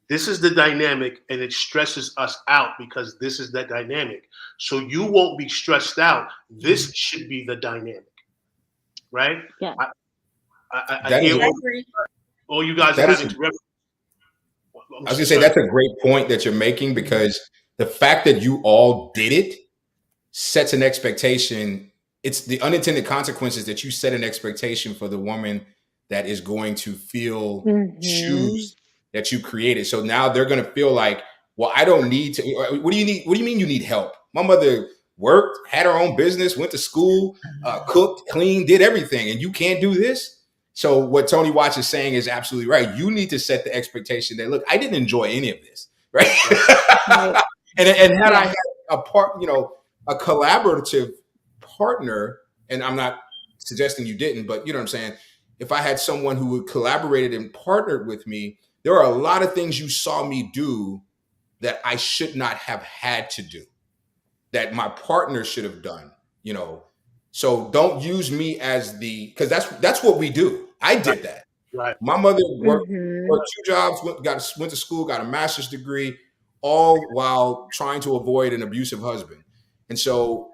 this is the dynamic and it stresses us out because this is the dynamic. So you won't be stressed out. This should be the dynamic, right? Yeah. I hear all you guys are having to remember. I was gonna say, that's a great point that you're making, because the fact that you all did it sets an expectation. It's the unintended consequences that you set an expectation for the woman that is going to feel shoes that you created. So now they're going to feel like, well, I don't need to. What do you need? What do you mean you need help? My mother worked, had her own business, went to school, cooked, cleaned, did everything, and you can't do this. So what Tony Watts is saying is absolutely right. You need to set the expectation that, look, I didn't enjoy any of this, right? and had I had a a collaborative partner, and I'm not suggesting you didn't, but you know what I'm saying? If I had someone who would collaborated and partnered with me, there are a lot of things you saw me do that I should not have had to do, that my partner should have done, So don't use me as because that's what we do. I did that. Right. My mother worked 2 jobs, went to school, got a master's degree, all while trying to avoid an abusive husband. And so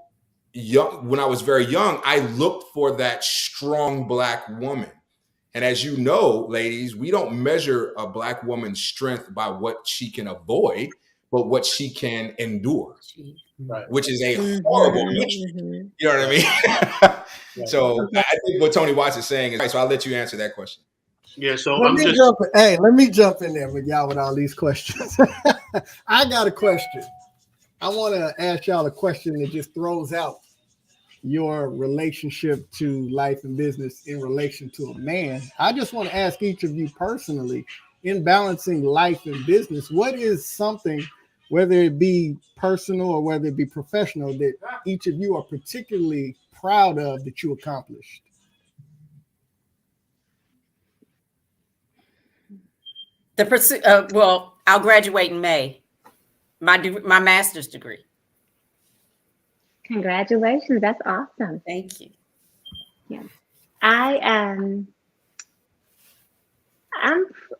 when I was very young, I looked for that strong Black woman. And as you know, ladies, we don't measure a Black woman's strength by what she can avoid, but what she can endure, right, which is a horrible metric. You know what I mean? So I think what Tony Watts is saying is right. So I'll let you answer that question. Yeah. So let me jump in there with y'all with all these questions. I got a question. I want to ask y'all a question that just throws out your relationship to life and business in relation to a man. I just want to ask each of you personally, in balancing life and business, what is something, whether it be personal or whether it be professional, that each of you are particularly proud of that you accomplished? The pursuit. Well, I'll graduate in May. My master's degree. Congratulations. That's awesome. Thank you. Yeah.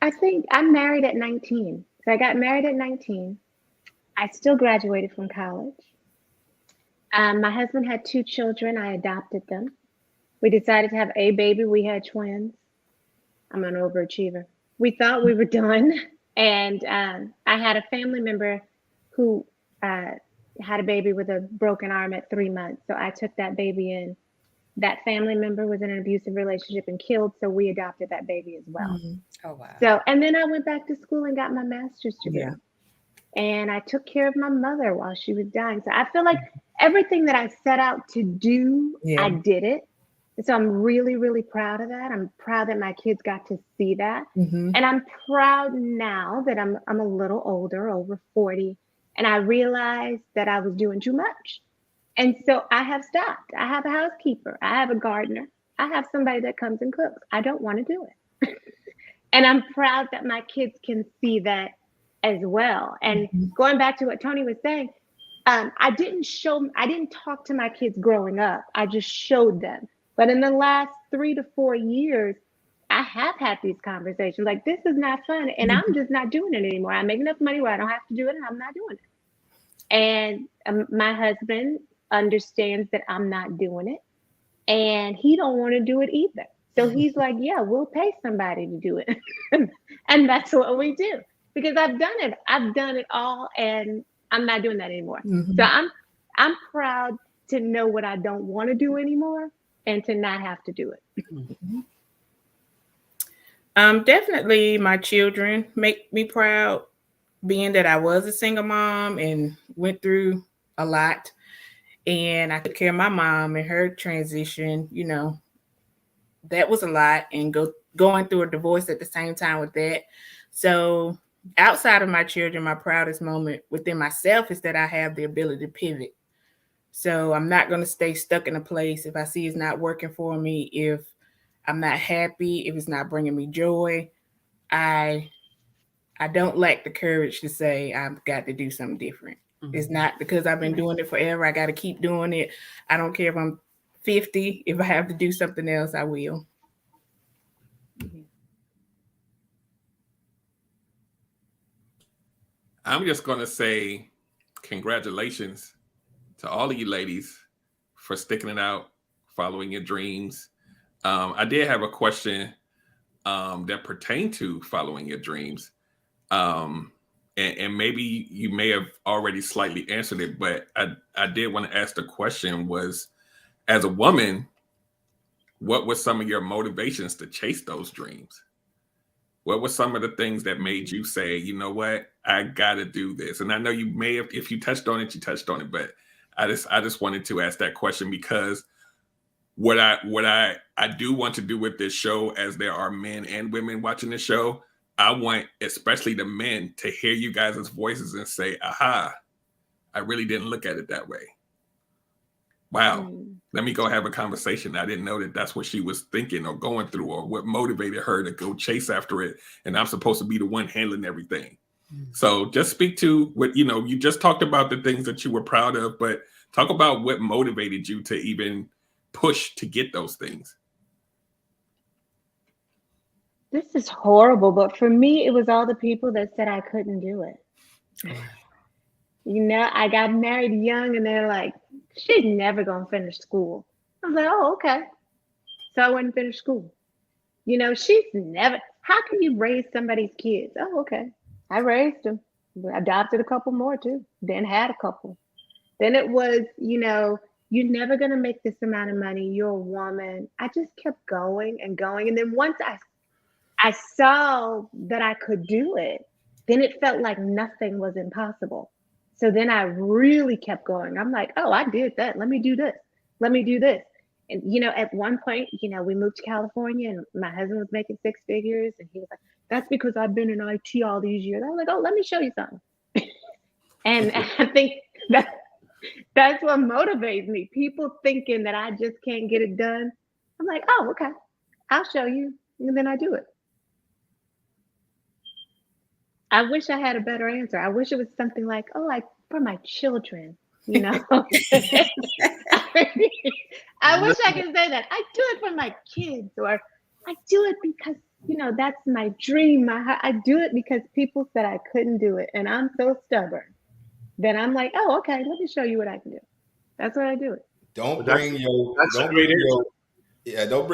I think I'm married at 19. So I got married at 19. I still graduated from college. My husband had 2 children. I adopted them. We decided to have a baby. We had twins. I'm an overachiever. We thought we were done. And I had a family member who had a baby with a broken arm at 3 months. So I took that baby in. That family member was in an abusive relationship and killed. So we adopted that baby as well. Mm-hmm. Oh, wow. So, and then I went back to school and got my master's degree. Yeah. And I took care of my mother while she was dying. So I feel like everything that I set out to do, Yeah. I did it. And so I'm really, really proud of that. I'm proud that my kids got to see that. Mm-hmm. And I'm proud now that I'm a little older, over 40, and I realized that I was doing too much. And so I have stopped. I have a housekeeper. I have a gardener. I have somebody that comes and cooks. I don't want to do it. And I'm proud that my kids can see that as well. And going back to what Tony was saying, I didn't talk to my kids growing up. I just showed them. But in the last 3 to 4 years, I have had these conversations like, this is not fun. And I'm just not doing it anymore. I make enough money where I don't have to do it, and I'm not doing it. And my husband understands that I'm not doing it, and he don't want to do it either. So he's like, yeah, we'll pay somebody to do it. And that's what we do, because I've done it. I've done it all, and I'm not doing that anymore. Mm-hmm. So I'm proud to know what I don't want to do anymore and to not have to do it. Definitely my children make me proud, being that I was a single mom and went through a lot. And I took care of my mom and her transition, you know, that was a lot, and going through a divorce at the same time with that. So outside of my children, my proudest moment within myself is that I have the ability to pivot. So I'm not going to stay stuck in a place if I see it's not working for me, if I'm not happy, if it's not bringing me joy. I don't lack the courage to say I've got to do something different. Mm-hmm. It's not because I've been doing it forever. I got to keep doing it. I don't care if I'm 50. If I have to do something else, I will. I'm just going to say congratulations to all of you ladies for sticking it out, following your dreams. I did have a question that pertained to following your dreams. And maybe you may have already slightly answered it, but I did want to ask the question was, as a woman, what were some of your motivations to chase those dreams? What were some of the things that made you say, you know what, I got to do this? And I know you may have, if you touched on it, you touched on it, but I just wanted to ask that question, because what I do want to do with this show, as there are men and women watching the show, I want especially the men to hear you guys' voices and say, aha, I really didn't look at it that way. Wow. Let me go have a conversation. I didn't know that that's what she was thinking or going through, or what motivated her to go chase after it. And I'm supposed to be the one handling everything. So just speak to what, you know, you just talked about the things that you were proud of, but talk about what motivated you to even push to get those things. This is horrible, but for me, it was all the people that said I couldn't do it. You know, I got married young, and they're like, she's never going to finish school. I was like, oh, okay. So I wouldn't finish school. You know, she's never, how can you raise somebody's kids? Oh, okay. I raised them. Adopted a couple more too. Then had a couple. Then it was, you know, you're never going to make this amount of money. You're a woman. I just kept going and going. And then once I saw that I could do it, then it felt like nothing was impossible. So then I really kept going. I'm like, oh, I did that. Let me do this. Let me do this. And, at one point, we moved to California and my husband was making 6 figures. And he was like, that's because I've been in IT all these years. I was like, oh, let me show you something. And I think that's what motivates me. People thinking that I just can't get it done. I'm like, oh, okay, I'll show you. And then I do it. I wish I had a better answer. I wish it was something like, oh, like for my children, I wish I could say that. I do it for my kids, or I do it because, that's my dream. I do it because people said I couldn't do it. And I'm so stubborn that I'm like, oh, okay, let me show you what I can do. That's what I do it. Don't bring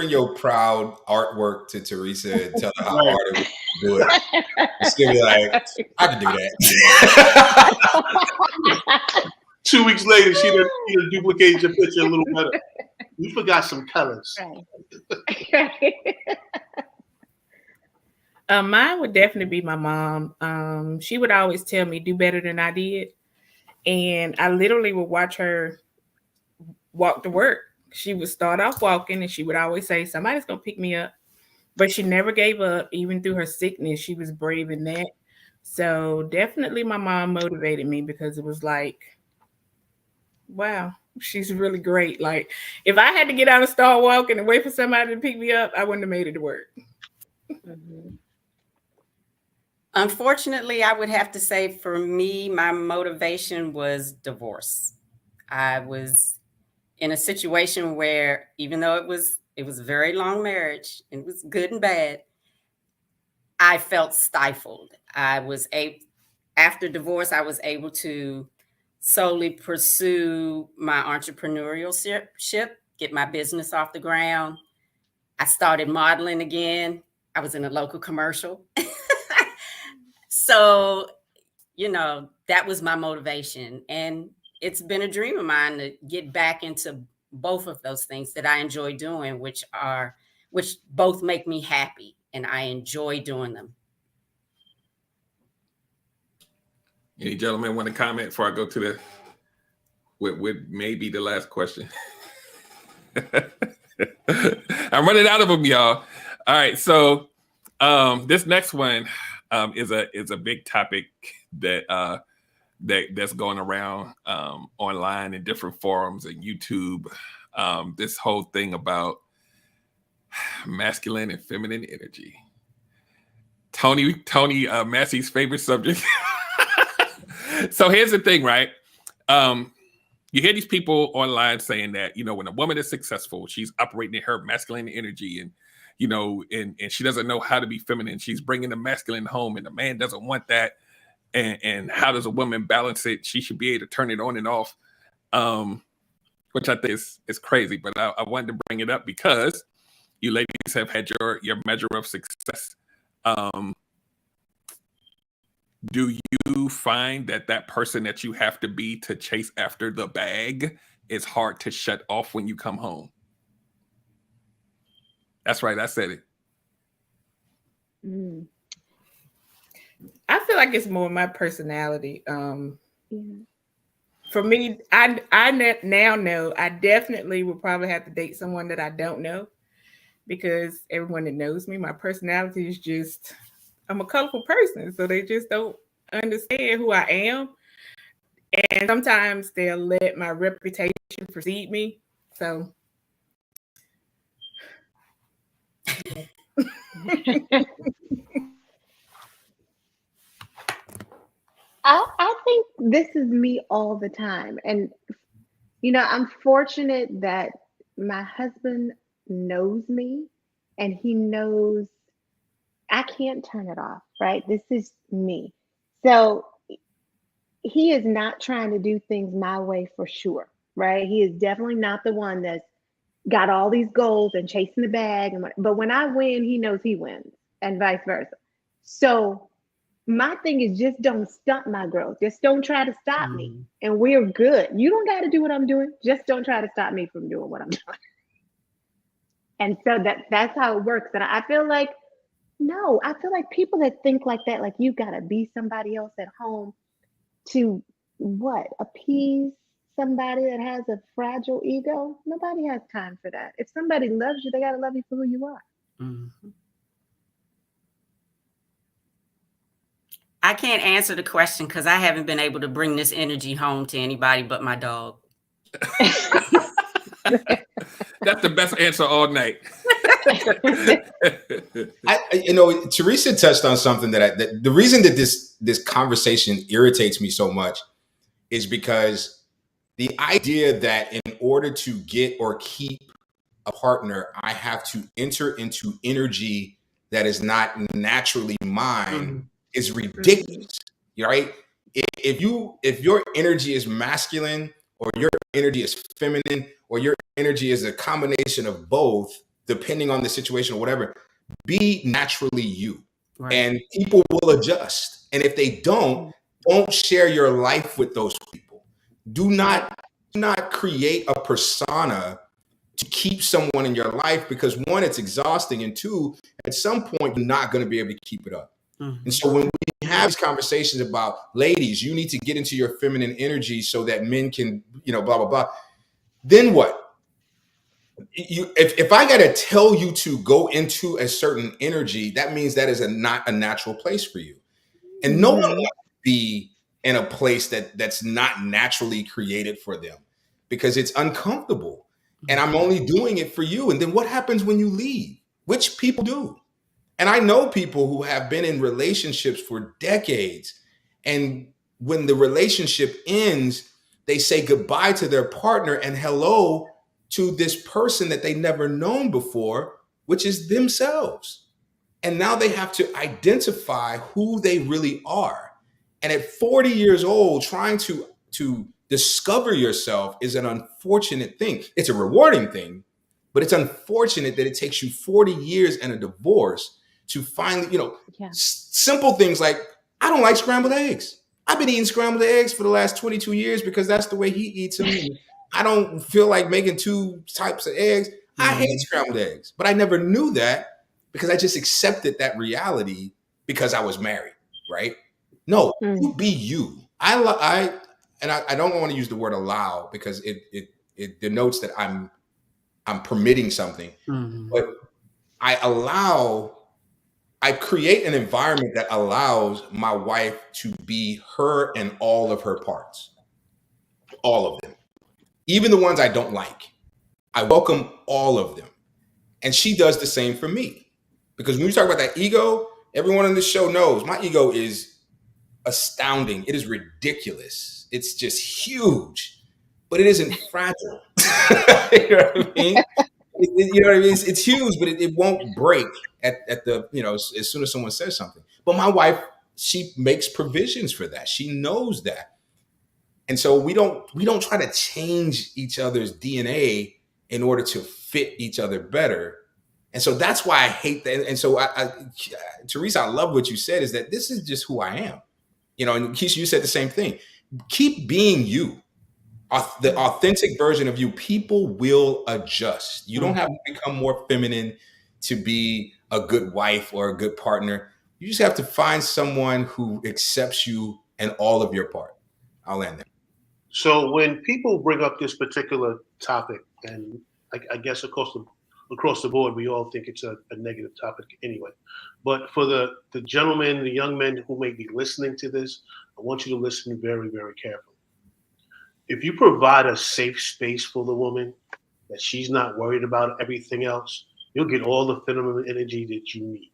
your proud artwork to Teresa and tell her how hard it was to do it. She'll be like, I can do that. 2 weeks later, she done duplicated your picture a little better. You forgot some colors. Right. Mine would definitely be my mom. She would always tell me, do better than I did. And I literally would watch her walk to work. She would start off walking and she would always say, somebody's going to pick me up. But she never gave up. Even through her sickness, she was brave in that. So definitely my mom motivated me, because it was like, wow, she's really great. Like, if I had to get out and start walking and wait for somebody to pick me up, I wouldn't have made it to work. Mm-hmm. Unfortunately, I would have to say for me, my motivation was divorce. I was in a situation where, even though it was a very long marriage, it was good and bad, I felt stifled. After divorce, I was able to solely pursue my entrepreneurship, get my business off the ground. I started modeling again. I was in a local commercial. So, that was my motivation. And it's been a dream of mine to get back into both of those things that I enjoy doing, which both make me happy, and I enjoy doing them. Any gentlemen want to comment before I go to with maybe the last question? I'm running out of them, y'all. All right, so this next one is a big topic that's going around online in different forums and YouTube. This whole thing about masculine and feminine energy. Tony Massey's favorite subject. So here's the thing, right? You hear these people online saying that, when a woman is successful, she's operating in her masculine energy, and and she doesn't know how to be feminine. She's bringing the masculine home, and the man doesn't want that. And how does a woman balance it? She should be able to turn it on and off, which I think is crazy. But I wanted to bring it up because you ladies have had your measure of success. Do you find that person that you have to be to chase after the bag is hard to shut off when you come home? That's right, I said it. I feel like it's more my personality. Yeah. For me, I now know I definitely would probably have to date someone that I don't know, because everyone that knows me, my personality is just, I'm a colorful person, so they just don't understand who I am. And sometimes they'll let my reputation precede me. So I think this is me all the time. And, I'm fortunate that my husband knows me, and he knows I can't turn it off, right? This is me. So he is not trying to do things my way for sure, right? He is definitely not the one that's got all these goals and chasing the bag. But when I win, he knows he wins, and vice versa. So my thing is, just don't stunt my growth. Just don't try to stop me. And we're good. You don't got to do what I'm doing. Just don't try to stop me from doing what I'm doing. And so that's how it works. And I feel like, I feel like people that think like that, like you got to be somebody else at home to what, appease somebody that has a fragile ego? Nobody has time for that. If somebody loves you, they got to love you for who you are. Mhm. I can't answer the question because I haven't been able to bring this energy home to anybody but my dog. That's the best answer all night. Teresa touched on something that the reason that this conversation irritates me so much is because the idea that in order to get or keep a partner, I have to enter into energy that is not naturally mine is ridiculous, right? If your energy is masculine or your energy is feminine or your energy is a combination of both, depending on the situation or whatever, be naturally you. Right. And people will adjust. And if they don't share your life with those people. Do not create a persona to keep someone in your life, because one, it's exhausting, and two, at some point, you're not going to be able to keep it up. Mm-hmm. And so when we have these conversations about, ladies, you need to get into your feminine energy so that men can, blah, blah, blah. Then what? If I got to tell you to go into a certain energy, that means that is not a natural place for you. And no one wants to be in a place that's not naturally created for them, because it's uncomfortable. And I'm only doing it for you. And then what happens when you leave? Which people do. And I know people who have been in relationships for decades. And when the relationship ends, they say goodbye to their partner and hello to this person that they never known before, which is themselves. And now they have to identify who they really are. And at 40 years old, trying to discover yourself is an unfortunate thing. It's a rewarding thing, but it's unfortunate that it takes you 40 years and a divorce to finally, simple things like, I don't like scrambled eggs. I've been eating scrambled eggs for the last 22 years because that's the way he eats them. I don't feel like making two types of eggs. I hate scrambled eggs, but I never knew that because I just accepted that reality because I was married, right? No, you be you. I don't want to use the word allow because it denotes that I'm permitting something, but I create an environment that allows my wife to be her and all of her parts, all of them, even the ones I don't like. I welcome all of them. And she does the same for me, because when you talk about that ego, everyone on this show knows my ego is astounding. It is ridiculous. It's just huge, but it isn't fragile. You know what I mean? It's huge, but it won't break at the, as soon as someone says something. But my wife, she makes provisions for that. She knows that. And so we don't try to change each other's DNA in order to fit each other better. And so that's why I hate that. And so Teresa, I love what you said, is that this is just who I am. And Keisha, you said the same thing. Keep being you, the authentic version of you. People will adjust. You don't have to become more feminine to be a good wife or a good partner. You just have to find someone who accepts you and all of your part. I'll end there. So when people bring up this particular topic, and I guess across the board, we all think it's a negative topic anyway. But for the gentlemen, the young men who may be listening to this, I want you to listen very, very carefully. If you provide a safe space for the woman, that she's not worried about everything else, you'll get all the feminine energy that you need.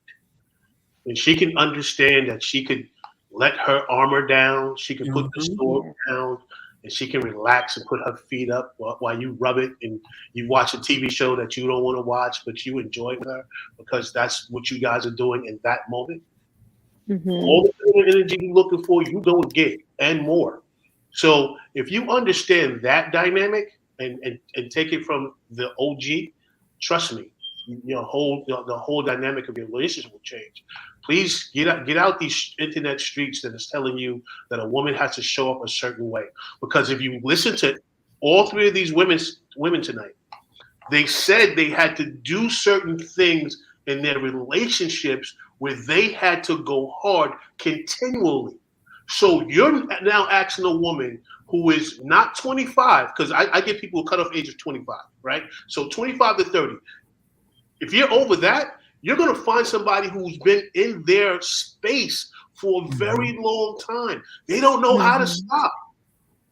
And she can understand that she could let her armor down, she can put the sword down, and she can relax and put her feet up while you rub it and you watch a TV show that you don't want to watch, but you enjoy her because that's what you guys are doing in that moment. All the energy you're looking for, you go and get, and more. So if you understand that dynamic and take it from the OG, trust me, the whole dynamic of your relationship will change. Please get out these internet streets that is telling you that a woman has to show up a certain way. Because if you listen to all three of these women tonight, they said they had to do certain things in their relationships where they had to go hard continually So you're now asking a woman who is not 25, because I get people who cut off age of 25, right? So 25 to 30. If you're over that, you're going to find somebody who's been in their space for a very long time. They don't know how to stop.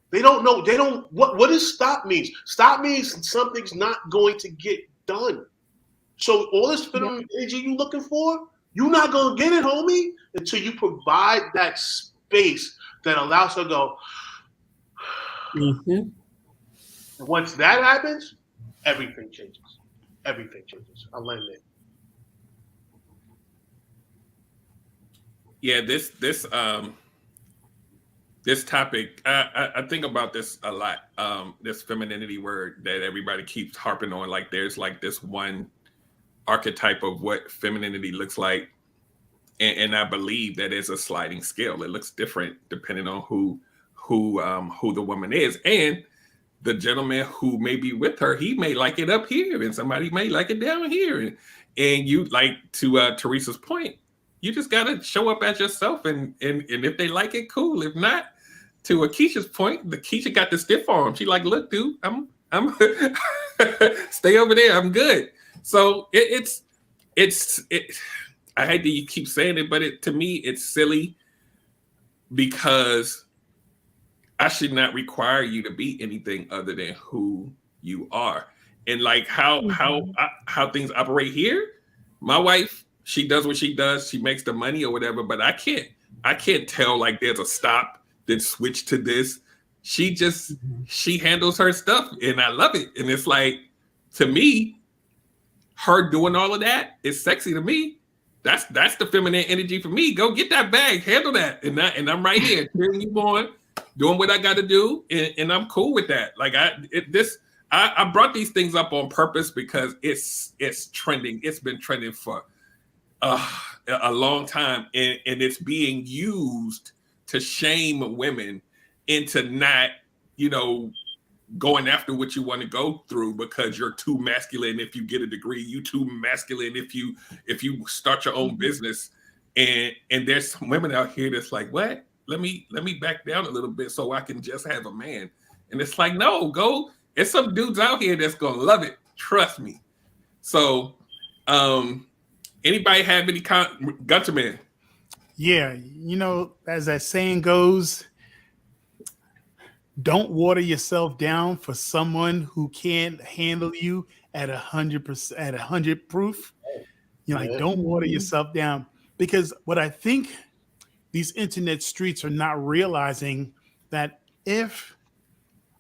They don't know. They don't. What does stop means? Stop means something's not going to get done. So all this feminine energy you looking for, you're not going to get it, homie, until you provide that space that allows her to go. And once that happens, everything changes. Everything changes. I'll land there. Yeah, this topic, I think about this a lot. This femininity word that everybody keeps harping on, like there's like this one archetype of what femininity looks like, and I believe that is a sliding scale. It looks different depending on who the woman is, and the gentleman who may be with her, he may like it up here, and somebody may like it down here, and you, like to Teresa's point, you just gotta show up as yourself, and if they like it, cool. If not, to Akeisha's point, Keisha got the stiff arm. She like, look, dude, I'm stay over there. I'm good. So it's I hate that you keep saying it, but to me, it's silly because I should not require you to be anything other than who you are. And like how things operate here, my wife, she does what she does. She makes the money or whatever, but I can't tell like there's a stop, then switch to this. She handles her stuff, and I love it. And it's like, to me, her doing all of that is sexy to me. That's the feminine energy for me. Go get that bag, handle that, and I'm right here cheering you on, doing what I got to do, and I'm cool with that. Like I brought these things up on purpose because it's trending. It's been trending for a long time, and it's being used to shame women into not, going after what you want to go through because you're too masculine. If you get a degree, you too masculine. If you start your own business, and there's some women out here that's like, what? Let me back down a little bit so I can just have a man. And it's like, no, go. There's some dudes out here that's gonna love it. Trust me. So, anybody have any Gunter Man? Yeah, as that saying goes, don't water yourself down for someone who can't handle you at 100%, at 100 proof. Don't water yourself down, because what I think these internet streets are not realizing, that if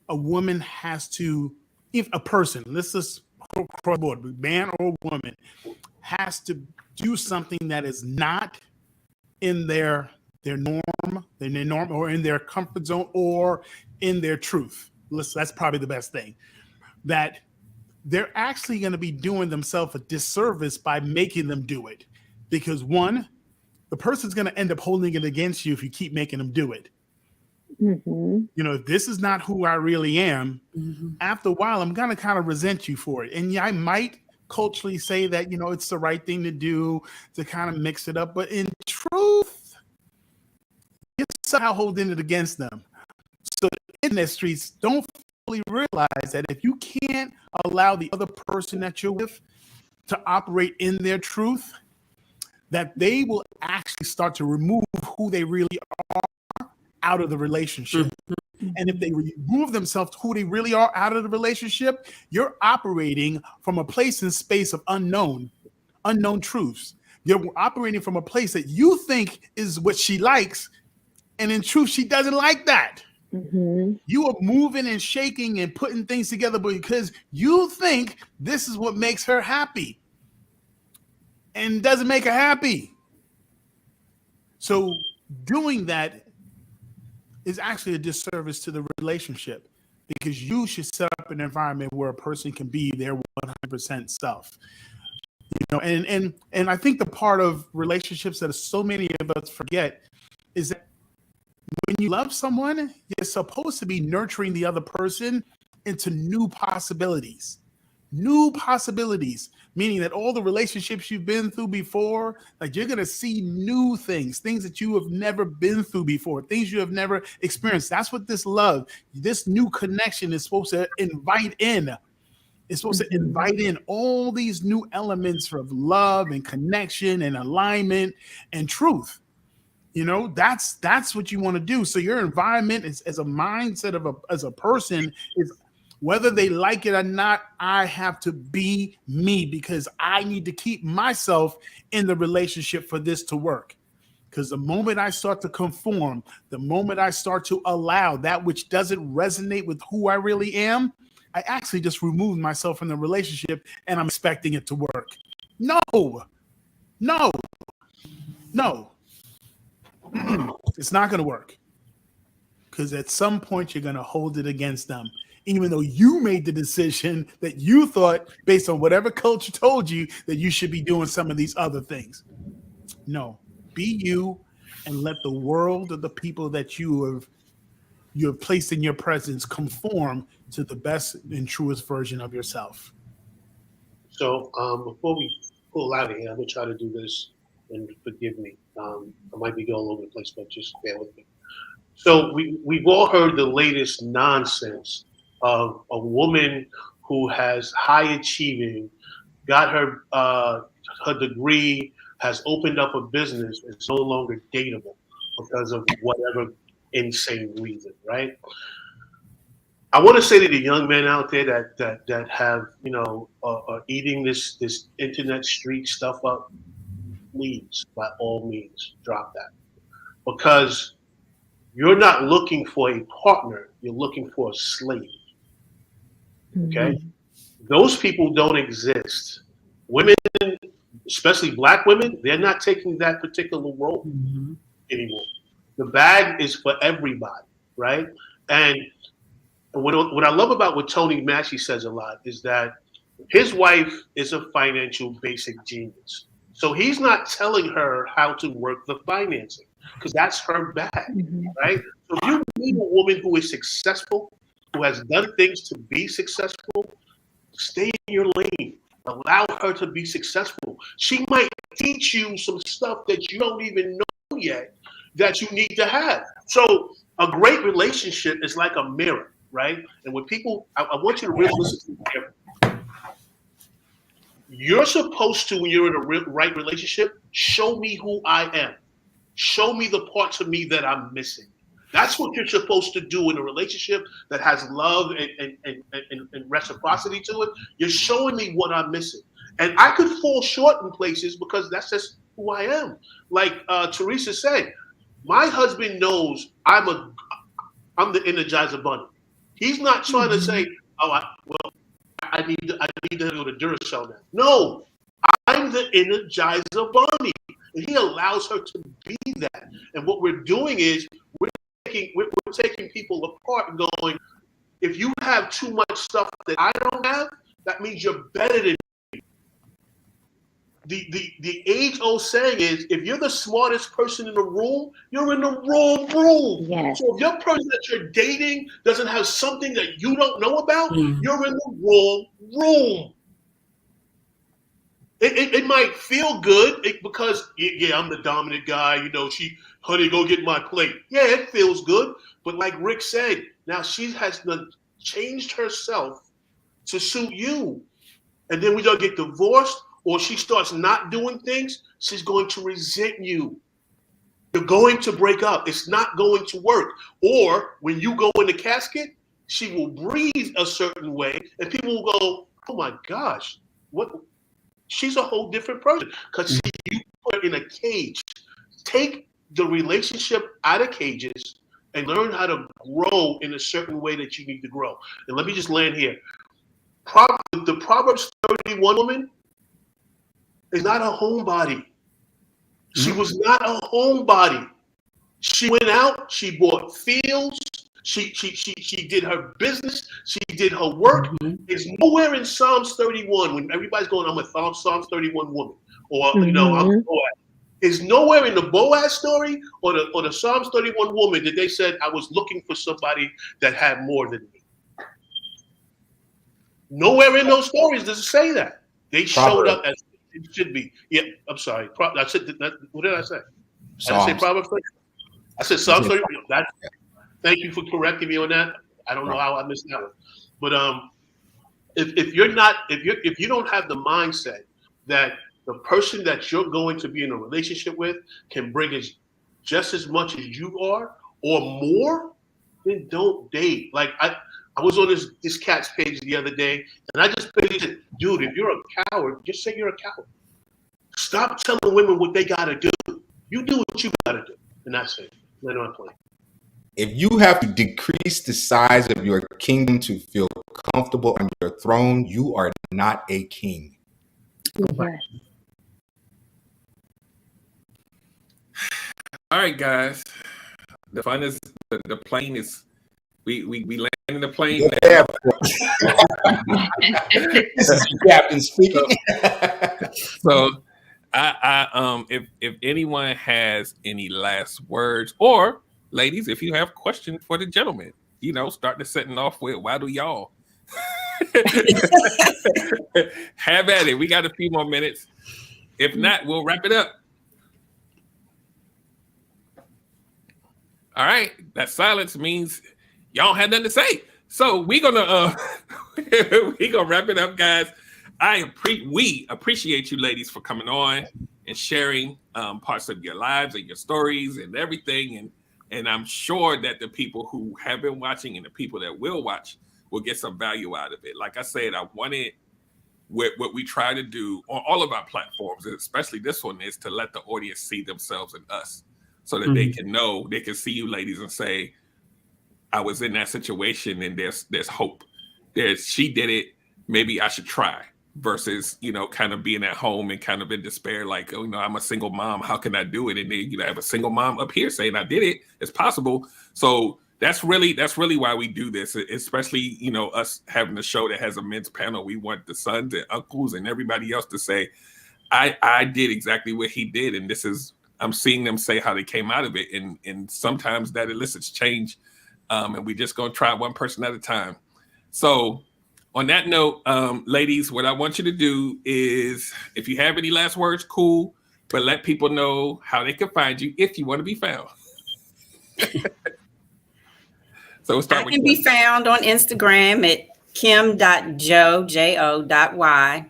a woman has to, if a person, let's just cross board, man or woman, has to do something that is not in their norm, or in their comfort zone, or in their truth. That's probably the best thing. That they're actually going to be doing themselves a disservice by making them do it, because one, the person's going to end up holding it against you if you keep making them do it. This is not who I really am. After a while, I'm going to kind of resent you for it. And I might culturally say that, it's the right thing to do to kind of mix it up. But in truth, you're somehow holding it against them. So the internet streets don't fully realize that if you can't allow the other person that you're with to operate in their truth, that they will actually start to remove who they really are out of the relationship. And if they remove themselves who they really are out of the relationship, you're operating from a place and space of unknown truths. You're operating from a place that you think is what she likes, and in truth, she doesn't like that. You are moving and shaking and putting things together because you think this is what makes her happy, and doesn't make her happy. So doing that is actually a disservice to the relationship, because you should set up an environment where a person can be their 100% self. And I think the part of relationships that so many of us forget is that when you love someone, you're supposed to be nurturing the other person into new possibilities. new possibilities, meaning that all the relationships you've been through before, like you're going to see new things that you have never been through before, things you have never experienced. That's what this love, this new connection is supposed to invite in. It's supposed to invite in all these new elements of love and connection and alignment and truth. You know, that's what you want to do. So your environment is, as a mindset of as a person, is whether they like it or not, I have to be me because I need to keep myself in the relationship for this to work. Because the moment I start to conform, the moment I start to allow that which doesn't resonate with who I really am, I actually just remove myself from the relationship and I'm expecting it to work. No. It's not going to work. Because at some point you're going to hold it against them. Even though you made the decision that you thought, based on whatever culture told you, that you should be doing some of these other things. No, be you and let the world of the people that you have placed in your presence conform to the best and truest version of yourself. So before we pull out of here, I'm going to try to do this, and forgive me. I might be going all over the place, but just bear with me. So we've all heard the latest nonsense of a woman who has high achieving, got her degree, has opened up a business, is no longer dateable because of whatever insane reason, right? I want to say to the young men out there that have, are eating this internet street stuff up, please, by all means, drop that. Because you're not looking for a partner, you're looking for a slave. Okay? Those people don't exist. Women, especially black women, they're not taking that particular role anymore. The bag is for everybody, right? And what I love about what Tony Massey says a lot is that his wife is a financial basic genius. So he's not telling her how to work the financing because that's her bag, right? So if you meet a woman who is successful, who has done things to be successful, stay in your lane. Allow her to be successful. She might teach you some stuff that you don't even know yet that you need to have. So a great relationship is like a mirror, right? And when people, I want you to really listen to me carefully. You're supposed to, when you're in a right relationship, show me who I am. Show me the parts of me that I'm missing. That's what you're supposed to do in a relationship that has love and reciprocity to it. You're showing me what I'm missing. And I could fall short in places because that's just who I am. Like Teresa said, my husband knows I'm the Energizer Bunny. He's not trying to say, I need to go to Duracell now. No, I'm the Energizer Bunny. And he allows her to be that. And what we're doing is we're taking people apart and going, if you have too much stuff that I don't have, that means you're better than me. The age-old saying is, if you're the smartest person in the room, you're in the wrong room. Yes. So if your person that you're dating doesn't have something that you don't know about, you're in the wrong room. It might feel good because, I'm the dominant guy. Honey, go get my plate. Yeah, it feels good. But like Rick said, now she has changed herself to suit you. And then we don't get divorced or she starts not doing things, she's going to resent you. You're going to break up. It's not going to work. Or when you go in the casket, she will breathe a certain way and people will go, oh my gosh, what? She's a whole different person because you put her in a cage. Take the relationship out of cages and learn how to grow in a certain way that you need to grow. And let me just land here. The Proverbs 31 woman is not a homebody. She was not a homebody. She went out, she bought fields, she did her business, she did her work. It's nowhere in Psalms 31 when everybody's going, I'm a Psalms 31 woman, or I'm Boaz. It's nowhere in the Boaz story or the Psalms 31 woman that they said I was looking for somebody that had more than me. Nowhere in those stories does it say that. They showed Proverbs. up as it should be. Yeah, I'm sorry. I said what did I say? I didn't say Psalms. Proverbs 30. I said Psalms 30. Thank you for correcting me on that. I don't know how I missed that one. But if you don't have the mindset that the person that you're going to be in a relationship with can bring just as much as you are or more, then don't date. Like I was on this cat's page the other day, and I just basically said, dude, if you're a coward, just say you're a coward. Stop telling women what they gotta do. You do what you gotta do, and that's it. Let on play. If you have to decrease the size of your kingdom to feel comfortable on your throne, you are not a king. Yes. All right, guys. The fun is the plane is we landed the plane. Yeah. This is the captain speaking. So I if anyone has any last words, or ladies, if you have questions for the gentleman, start to setting off with why do y'all have at it. We got a few more minutes. If not, we'll wrap it up. All right, that silence means y'all had nothing to say. So we're gonna wrap it up, guys. We appreciate you, ladies, for coming on and sharing parts of your lives and your stories and everything. And I'm sure that the people who have been watching and the people that will watch will get some value out of it. Like I said, I wanted what we try to do on all of our platforms, and especially this one, is to let the audience see themselves in us, so that they can know, they can see you ladies and say, I was in that situation and there's hope. She did it, maybe I should try, versus, kind of being at home and kind of in despair, like, I'm a single mom, how can I do it? And then have a single mom up here saying I did it, it's possible. So that's really why we do this, especially, us having a show that has a men's panel. We want the sons and uncles and everybody else to say, I did exactly what he did, and I'm seeing them say how they came out of it, and sometimes that elicits change, and we just gonna try one person at a time. So on that note, ladies, what I want you to do is, if you have any last words, cool, but let people know how they can find you if you want to be found. So we'll start with Kim. Be found on Instagram at kim.jo.y.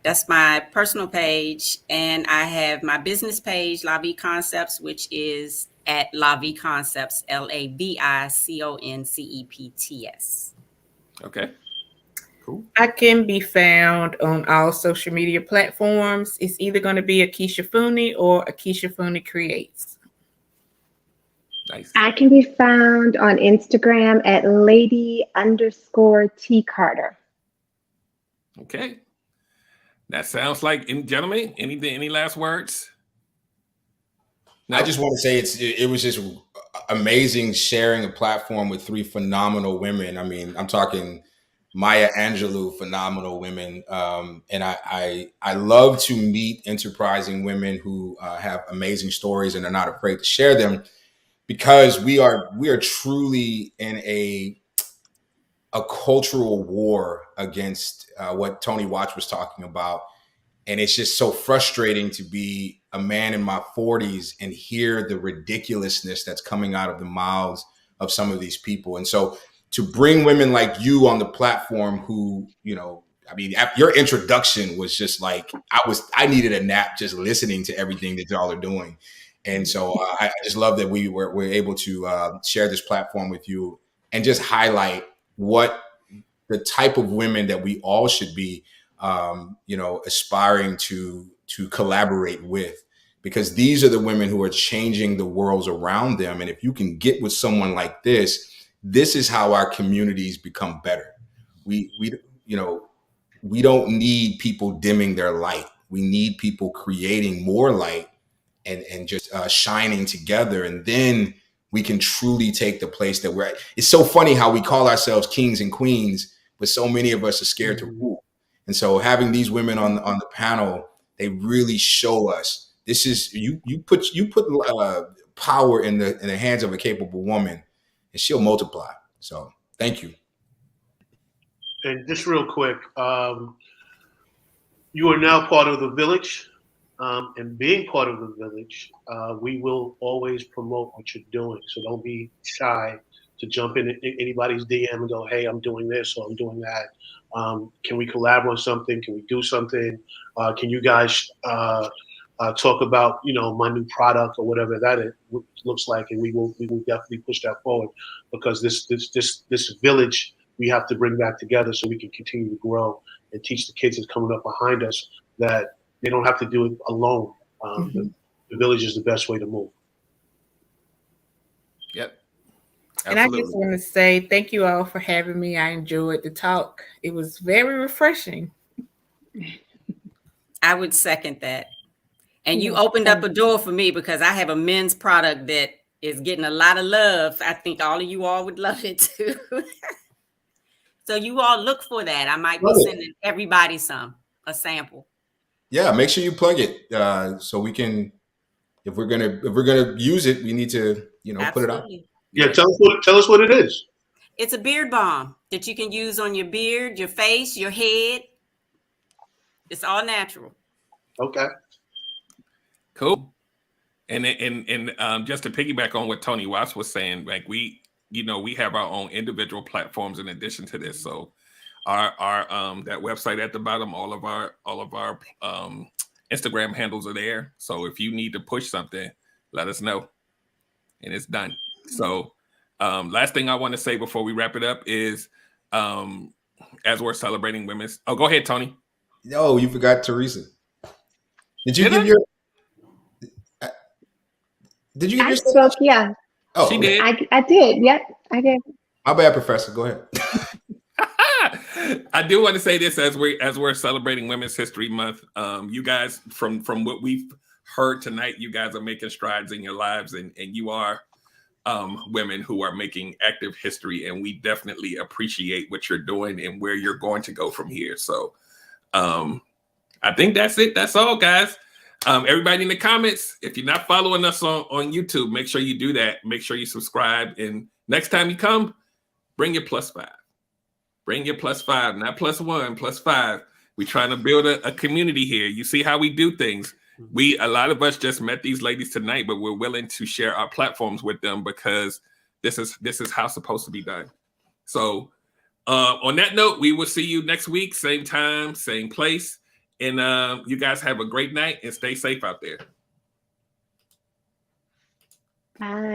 That's my personal page. And I have my business page, La Vie Concepts, which is at La Vie Concepts, LaViConcepts. Okay. Cool. I can be found on all social media platforms. It's either going to be Akeisha Fooney or Akeisha Fooney Creates. Nice. I can be found on Instagram at lady_T Carter. Okay. That sounds like, gentlemen, any last words? No? I just want to say it was just amazing sharing a platform with three phenomenal women. I mean, I'm talking Maya Angelou, phenomenal women. And I love to meet enterprising women who have amazing stories and are not afraid to share them, because we are truly in a cultural war against what Tony Watch was talking about. And it's just so frustrating to be a man in my 40s and hear the ridiculousness that's coming out of the mouths of some of these people. And so to bring women like you on the platform who, your introduction was just like, I needed a nap just listening to everything that y'all are doing. And so I just love that we're able to share this platform with you and just highlight what the type of women that we all should be, aspiring to collaborate with, because these are the women who are changing the worlds around them. And if you can get with someone like this is how our communities become better. We don't need people dimming their light. We need people creating more light and just shining together. And then we can truly take the place that we're at. It's so funny how we call ourselves kings and queens, but so many of us are scared to rule. And so having these women on the panel, they really show us this is you put power in the hands of a capable woman, and she'll multiply. So thank you. And just real quick, you are now part of the village. And being part of the village, we will always promote what you're doing. So don't be shy to jump in anybody's DM and go, hey, I'm doing this or I'm doing that. Can we collab on something? Can we do something? Can you guys talk about, my new product or whatever that it looks like? And we will definitely push that forward, because this village we have to bring back together so we can continue to grow and teach the kids that's coming up behind us that they don't have to do it alone. The village is the best way to move. Yep. And I Absolutely. just want to say thank you all for having me. I enjoyed the talk. It was very refreshing. I would second that. And you opened up a door for me, because I have a men's product that is getting a lot of love. I think all of you all would love it too. So you all look for that. I might be sending everybody a sample. Yeah, make sure you plug it so we can. If we're gonna use it, we need to put it out. Absolutely. Yeah, tell us what it is. It's a beard balm that you can use on your beard, your face, your head. It's all natural. Okay. Cool. And just to piggyback on what Tony Watts was saying, like we have our own individual platforms in addition to this. So our that website at the bottom, all of our Instagram handles are there. So if you need to push something, let us know, and it's done. So last thing I want to say before we wrap it up is as we're celebrating women's. Oh, go ahead, Tony. No, you forgot Teresa. Did you give I? your? Did you give I your? spoke, yeah. Oh, She did. I did. Yep, I did. My bad, Professor. Go ahead. I do want to say this as we're celebrating Women's History Month. You guys, from what we've heard tonight, you guys are making strides in your lives, and you are women who are making active history, and we definitely appreciate what you're doing and where you're going to go from here. So I think that's it. That's all, guys. Everybody in the comments, if you're not following us on YouTube, make sure you do that. Make sure you subscribe. And next time you come, bring your +5. Bring your +5, not +1, +5. We're trying to build a community here. You see how we do things. A lot of us just met these ladies tonight, but we're willing to share our platforms with them because this is how it's supposed to be done. So on that note, we will see you next week, same time, same place. And you guys have a great night and stay safe out there. Bye.